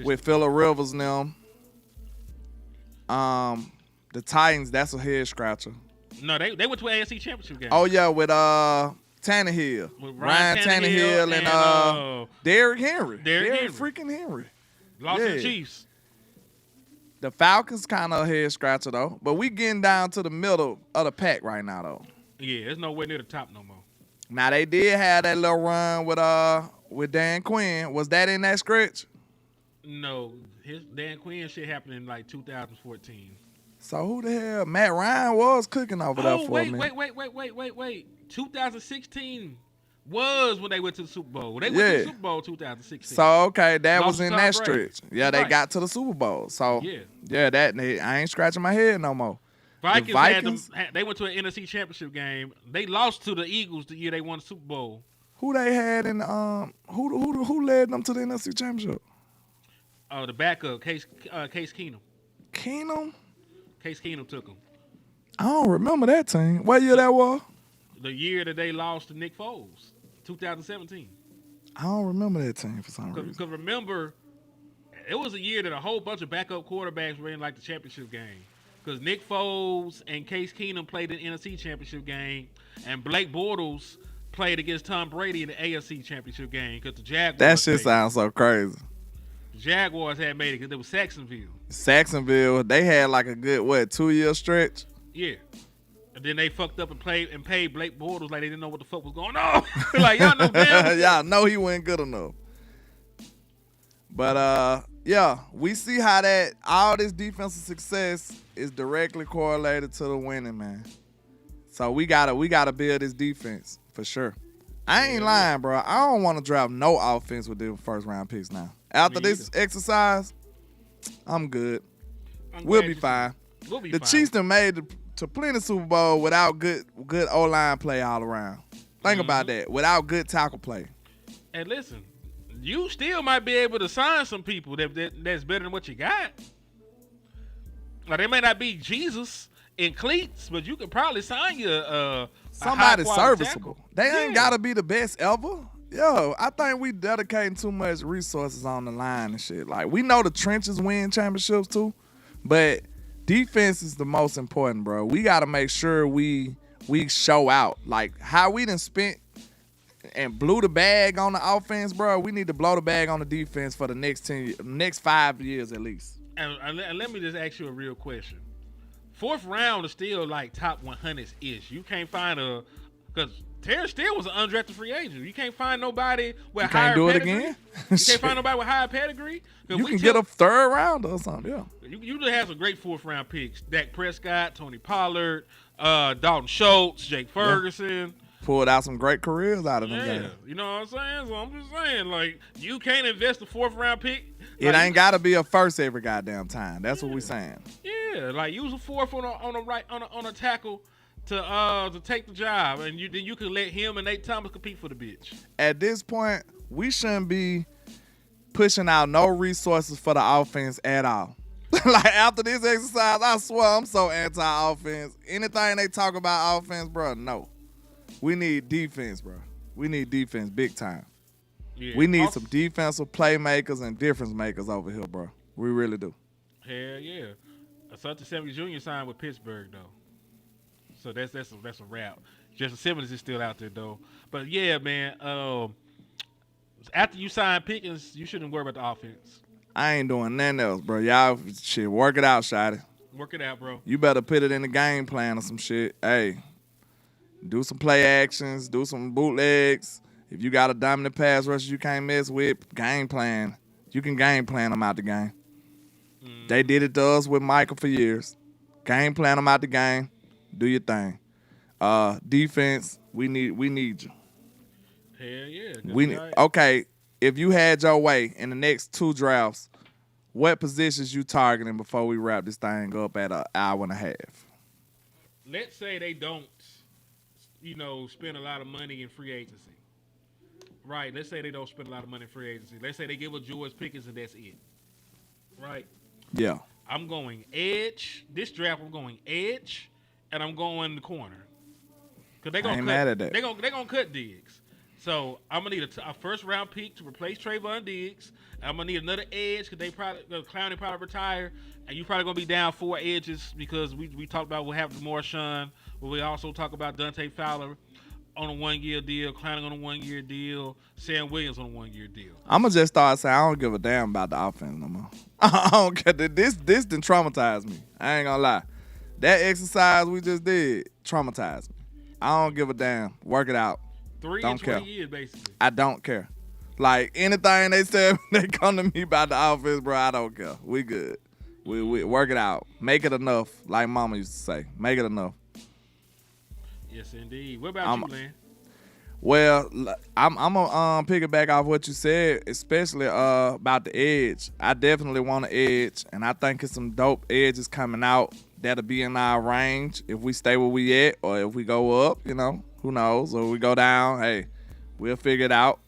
with Phillip Rivers and them. The Titans, that's a head scratcher. No, they went to an AFC Championship game. Oh yeah, with Tannehill, With Ryan Tannehill and Derrick Henry. Derrick freaking Henry. Lost to the Chiefs. The Falcons kind of a head scratcher though, but we getting down to the middle of the pack right now though. Yeah, it's nowhere near the top no more. Now they did have that little run with Dan Quinn. Was that in that stretch? No, his Dan Quinn shit happened in like 2014. So who the hell? Matt Ryan was cooking over there for me. Wait. 2016 was when they went to the Super Bowl. They went to the Super Bowl 2016. So okay, that was in that Brady. stretch. Yeah, they Right. got to the Super Bowl. So Yeah. I ain't scratching my head no more. Vikings they went to an NFC Championship game. They lost to the Eagles the year they won the Super Bowl. Who they had in who led them to the NFC Championship? Oh, the backup Case Keenum. Keenum? Case Keenum took them. I don't remember that team. What year that was? The year that they lost to Nick Foles, 2017. I don't remember that team for some reason. Because remember, it was a year that a whole bunch of backup quarterbacks were in like the championship game. Because Nick Foles and Case Keenum played in the NFC Championship game, and Blake Bortles played against Tom Brady in the AFC Championship game. Because the Jaguars. That shit sounds so crazy. The Jaguars had made it because it was Saxonville, they had like a good 2-year stretch. Yeah. And then they fucked up and paid Blake Bortles like they didn't know what the fuck was going on. Like y'all know damn. Y'all know he wasn't good enough. But we see how that all this defensive success is directly correlated to the winning, man. So we gotta build this defense for sure. I ain't lying, bro. I don't want to draft no offense with the first round picks now. After this exercise, I'm good. We'll be fine. The Chiefs done made it to plenty Super Bowl without good O-line play all around. Think about that. Without good tackle play. And listen, you still might be able to sign some people that's better than what you got. Like they may not be Jesus in cleats, but you could probably sign you somebody serviceable. Tackle. They ain't gotta be the best ever. Yo, I think we dedicating too much resources on the line and shit. Like we know the trenches win championships too, but defense is the most important, bro. We gotta make sure we show out. Like how we done spent and blew the bag on the offense, bro. We need to blow the bag on the defense for the next 5 years at least. And let me just ask you a real question. Fourth round is still like top 100s-ish. You can't find because Terrence Steele was an undrafted free agent. You can't find nobody with higher pedigree. You can't do it again? You can't find nobody with higher pedigree. You can get a third rounder or something, yeah. You just have some great fourth round picks. Dak Prescott, Tony Pollard, Dalton Schultz, Jake Ferguson. Pulled out some great careers out of them guys. You know what I'm saying? So I'm just saying, like, you can't invest a fourth round pick. It ain't gotta be a first every goddamn time. That's what we saying. Yeah, like use a fourth on a tackle to take the job, and then you can let him and Nate Thomas compete for the bitch. At this point, we shouldn't be pushing out no resources for the offense at all. Like after this exercise, I swear I'm so anti-offense. Anything they talk about offense, bro, no. We need defense, bro. We need defense big time. Yeah. We need some defensive playmakers and difference makers over here, bro. We really do. Hell yeah. Asante Samuel Jr. signed with Pittsburgh, though. So that's a wrap. Justin Simmons is still out there though. But yeah, man. After you sign Pickens, you shouldn't worry about the offense. I ain't doing nothing else, bro. Y'all shit, work it out, Shotty. Work it out, bro. You better put it in the game plan or some shit. Hey, do some play actions, do some bootlegs. If you got a dominant pass rush you can't mess with, game plan. You can game plan them out the game. They did it to us with Michael for years. Game plan them out the game. Do your thing. Defense, we need you. Hell yeah. Okay, if you had your way in the next 2 drafts, what positions you targeting before we wrap this thing up at an hour and a half? Let's say they don't, spend a lot of money in free agency. Right. Let's say they don't spend a lot of money in free agency. Let's say they give a George Pickens and that's it. Right. Yeah. I'm going edge. This draft, I'm going edge, and I'm going the corner. Cause they gonna mad at that. They gonna cut Diggs. So I'm gonna need a first round pick to replace Trayvon Diggs. I'm gonna need another edge because Clowney probably retire, and you probably gonna be down 4 edges because we talked about what happened to Marshawn, but we also talk about Dante Fowler on a 1-year deal, Clowney on a 1-year deal, Sam Williams on a 1-year deal. I'm gonna just start saying I don't give a damn about the offense no more. I don't care. This done traumatized me. I ain't gonna lie. That exercise we just did traumatized me. I don't give a damn. Work it out. 3 don't and 20 care. years, basically. I don't care. Like, anything they said, they come to me about the offense, bro, I don't care. We good. We work it out. Make it enough, like Mama used to say. Make it enough. Yes, indeed. What about you, Glenn? Well, I'm gonna piggyback off what you said, especially about the edge. I definitely want an edge, and I think it's some dope edges coming out that'll be in our range if we stay where we at, or if we go up, who knows, or we go down. Hey, we'll figure it out.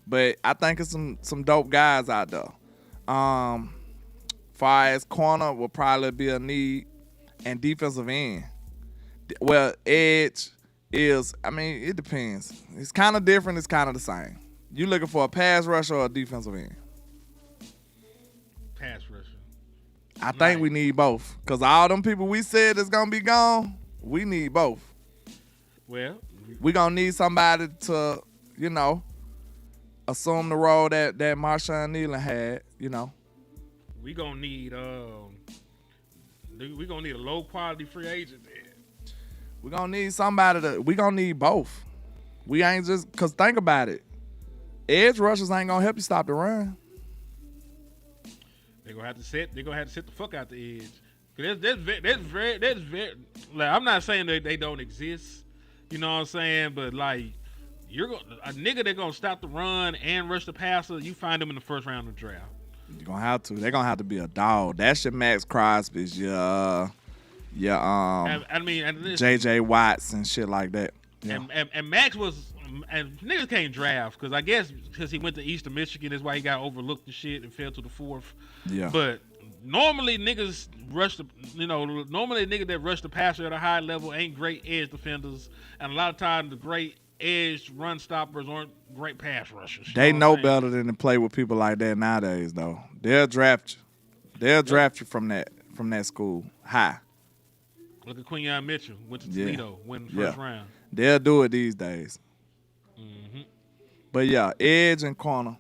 But I think it's some dope guys out there. Far as corner will probably be a need, and defensive end. Well, edge is, it depends. It's kind of different. It's kind of the same. You looking for a pass rusher or a defensive end? Pass rusher. I think we need both. Because all them people we said is going to be gone, we need both. Well, we going to need somebody to, assume the role that Marshawn Nealon had, We gonna need a low quality free agent there. We gonna need somebody we gonna need both. We ain't just, cause think about it. Edge rushers ain't gonna help you stop the run. They're gonna have to sit the fuck out the edge. That's very like, I'm not saying that they don't exist. You know what I'm saying? But like, a nigga that gonna stop the run and rush the passer, you find them in the first round of the draft. You're gonna have to. They're gonna have to be a dog. That's your Max Crosby's, your JJ Watts and shit like that. Yeah. And Max was, and niggas can't draft because I guess because he went to Eastern Michigan, that's why he got overlooked and shit and fell to the 4th. Yeah. But normally niggas rush normally a nigga that rush the passer at a high level ain't great edge defenders, and a lot of times the great edge run stoppers aren't great pass rushers. They know better than to play with people like that nowadays, though. They'll draft you. They'll draft you from that school high. Look at Quinyon Mitchell, went to Toledo, went in the first round. They'll do it these days. Mm-hmm. But yeah, edge and corner.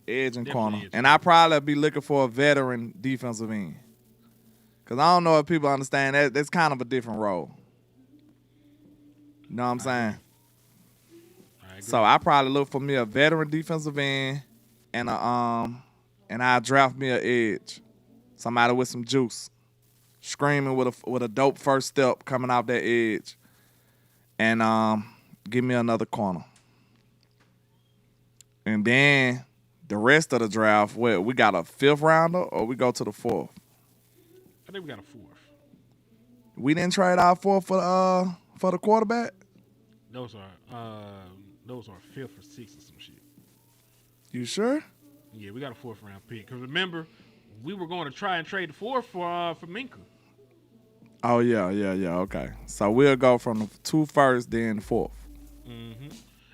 Definitely. And I probably be looking for a veteran defensive end. Because I don't know if people understand that. That's kind of a different role. You know what I'm saying? So I probably look for me a veteran defensive end and I draft me an edge. Somebody with some juice. Screaming with a dope first step coming off that edge. And give me another corner. And then the rest of the draft, we got a 5th rounder or we go to the 4th? I think we got a 4th. We didn't trade our 4th for the quarterback? Those are 5th or 6th or some shit. You sure? Yeah, we got a 4th round pick. Because remember, we were going to try and trade the 4th for Minka. Oh yeah, okay. So we'll go from the 2 first, then the 4th. Mm-hmm.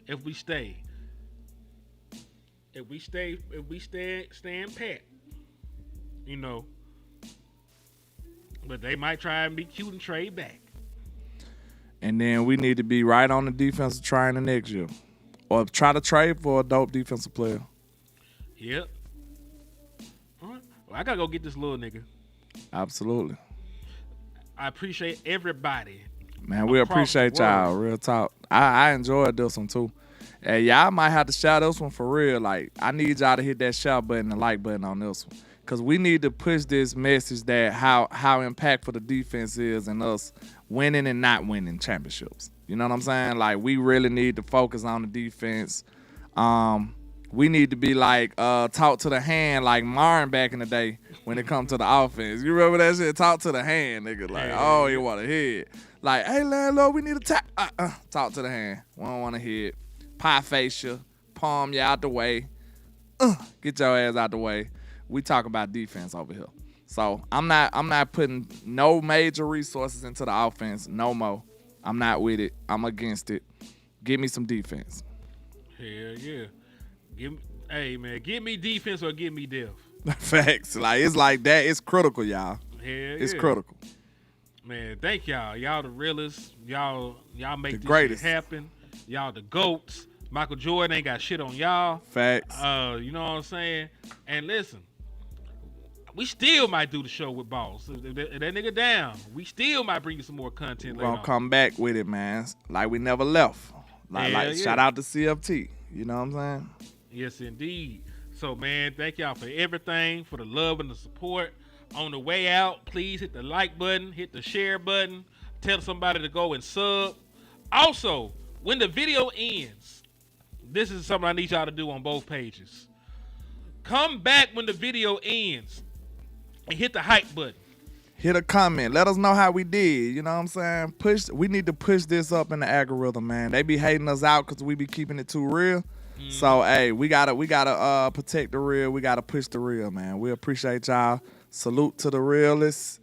If we stay stand pat, But they might try and be cute and trade back. And then we need to be right on the defensive train the next year. Or try to trade for a dope defensive player. Yep. All right. Well, I gotta go get this little nigga. Absolutely. I appreciate everybody. Man, we across appreciate the world. y'all. Real talk. I enjoyed this one too. And y'all might have to shout this one for real. Like, I need y'all to hit that shout button and like button on this one. Because we need to push this message that how impactful the defense is in us winning and not winning championships. You know what I'm saying? Like, we really need to focus on the defense. We need to be like talk to the hand like Martin back in the day when it comes to the offense. You remember that shit? Talk to the hand, nigga. Like, oh, you want to hit. Like, hey, landlord, we need to talk to the hand. We don't want to hit. Pie face you. Palm you out the way. Get your ass out the way. We talk about defense over here. So I'm not putting no major resources into the offense no more. I'm not with it. I'm against it. Give me some defense. Hell yeah. Hey man, give me defense or give me death. Facts. Like, it's like that. It's critical, y'all. It's critical. Man, thank y'all. Y'all the realest. Y'all make The this greatest. shit happen. Y'all the GOATs. Michael Jordan ain't got shit on y'all. Facts. You know what I'm saying? And listen, we still might do the show with Boss. If that nigga down, we still might bring you some more content We're later gonna on. come back with it, man. Like we never left. Like Hell yeah. shout out to CFT. You know what I'm saying? Yes, indeed. So, man, thank y'all for everything, for the love and the support. On the way out, please hit the like button, hit the share button, tell somebody to go and sub. Also, when the video ends, this is something I need y'all to do on both pages. Come back when the video ends and hit the hype button. Hit a comment. Let us know how we did. You know what I'm saying? We need to push this up in the algorithm, man. They be hating us out because we be keeping it too real. So, hey, we gotta protect the real. We gotta push the real, man. We appreciate y'all. Salute to the realest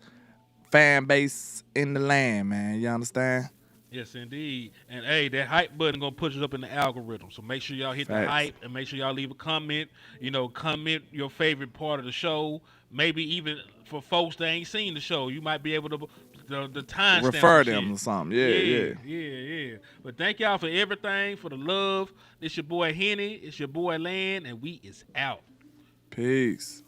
fan base in the land, man. You understand? Yes, indeed. And, hey, that hype button going to push it up in the algorithm. So make sure y'all hit the hype and make sure y'all leave a comment. You know, comment your favorite part of the show. Maybe even for folks that ain't seen the show, you might be able to the time refer them or something. Yeah. But thank y'all for everything, for the love. It's your boy Henny. It's your boy Land, and we is out. Peace.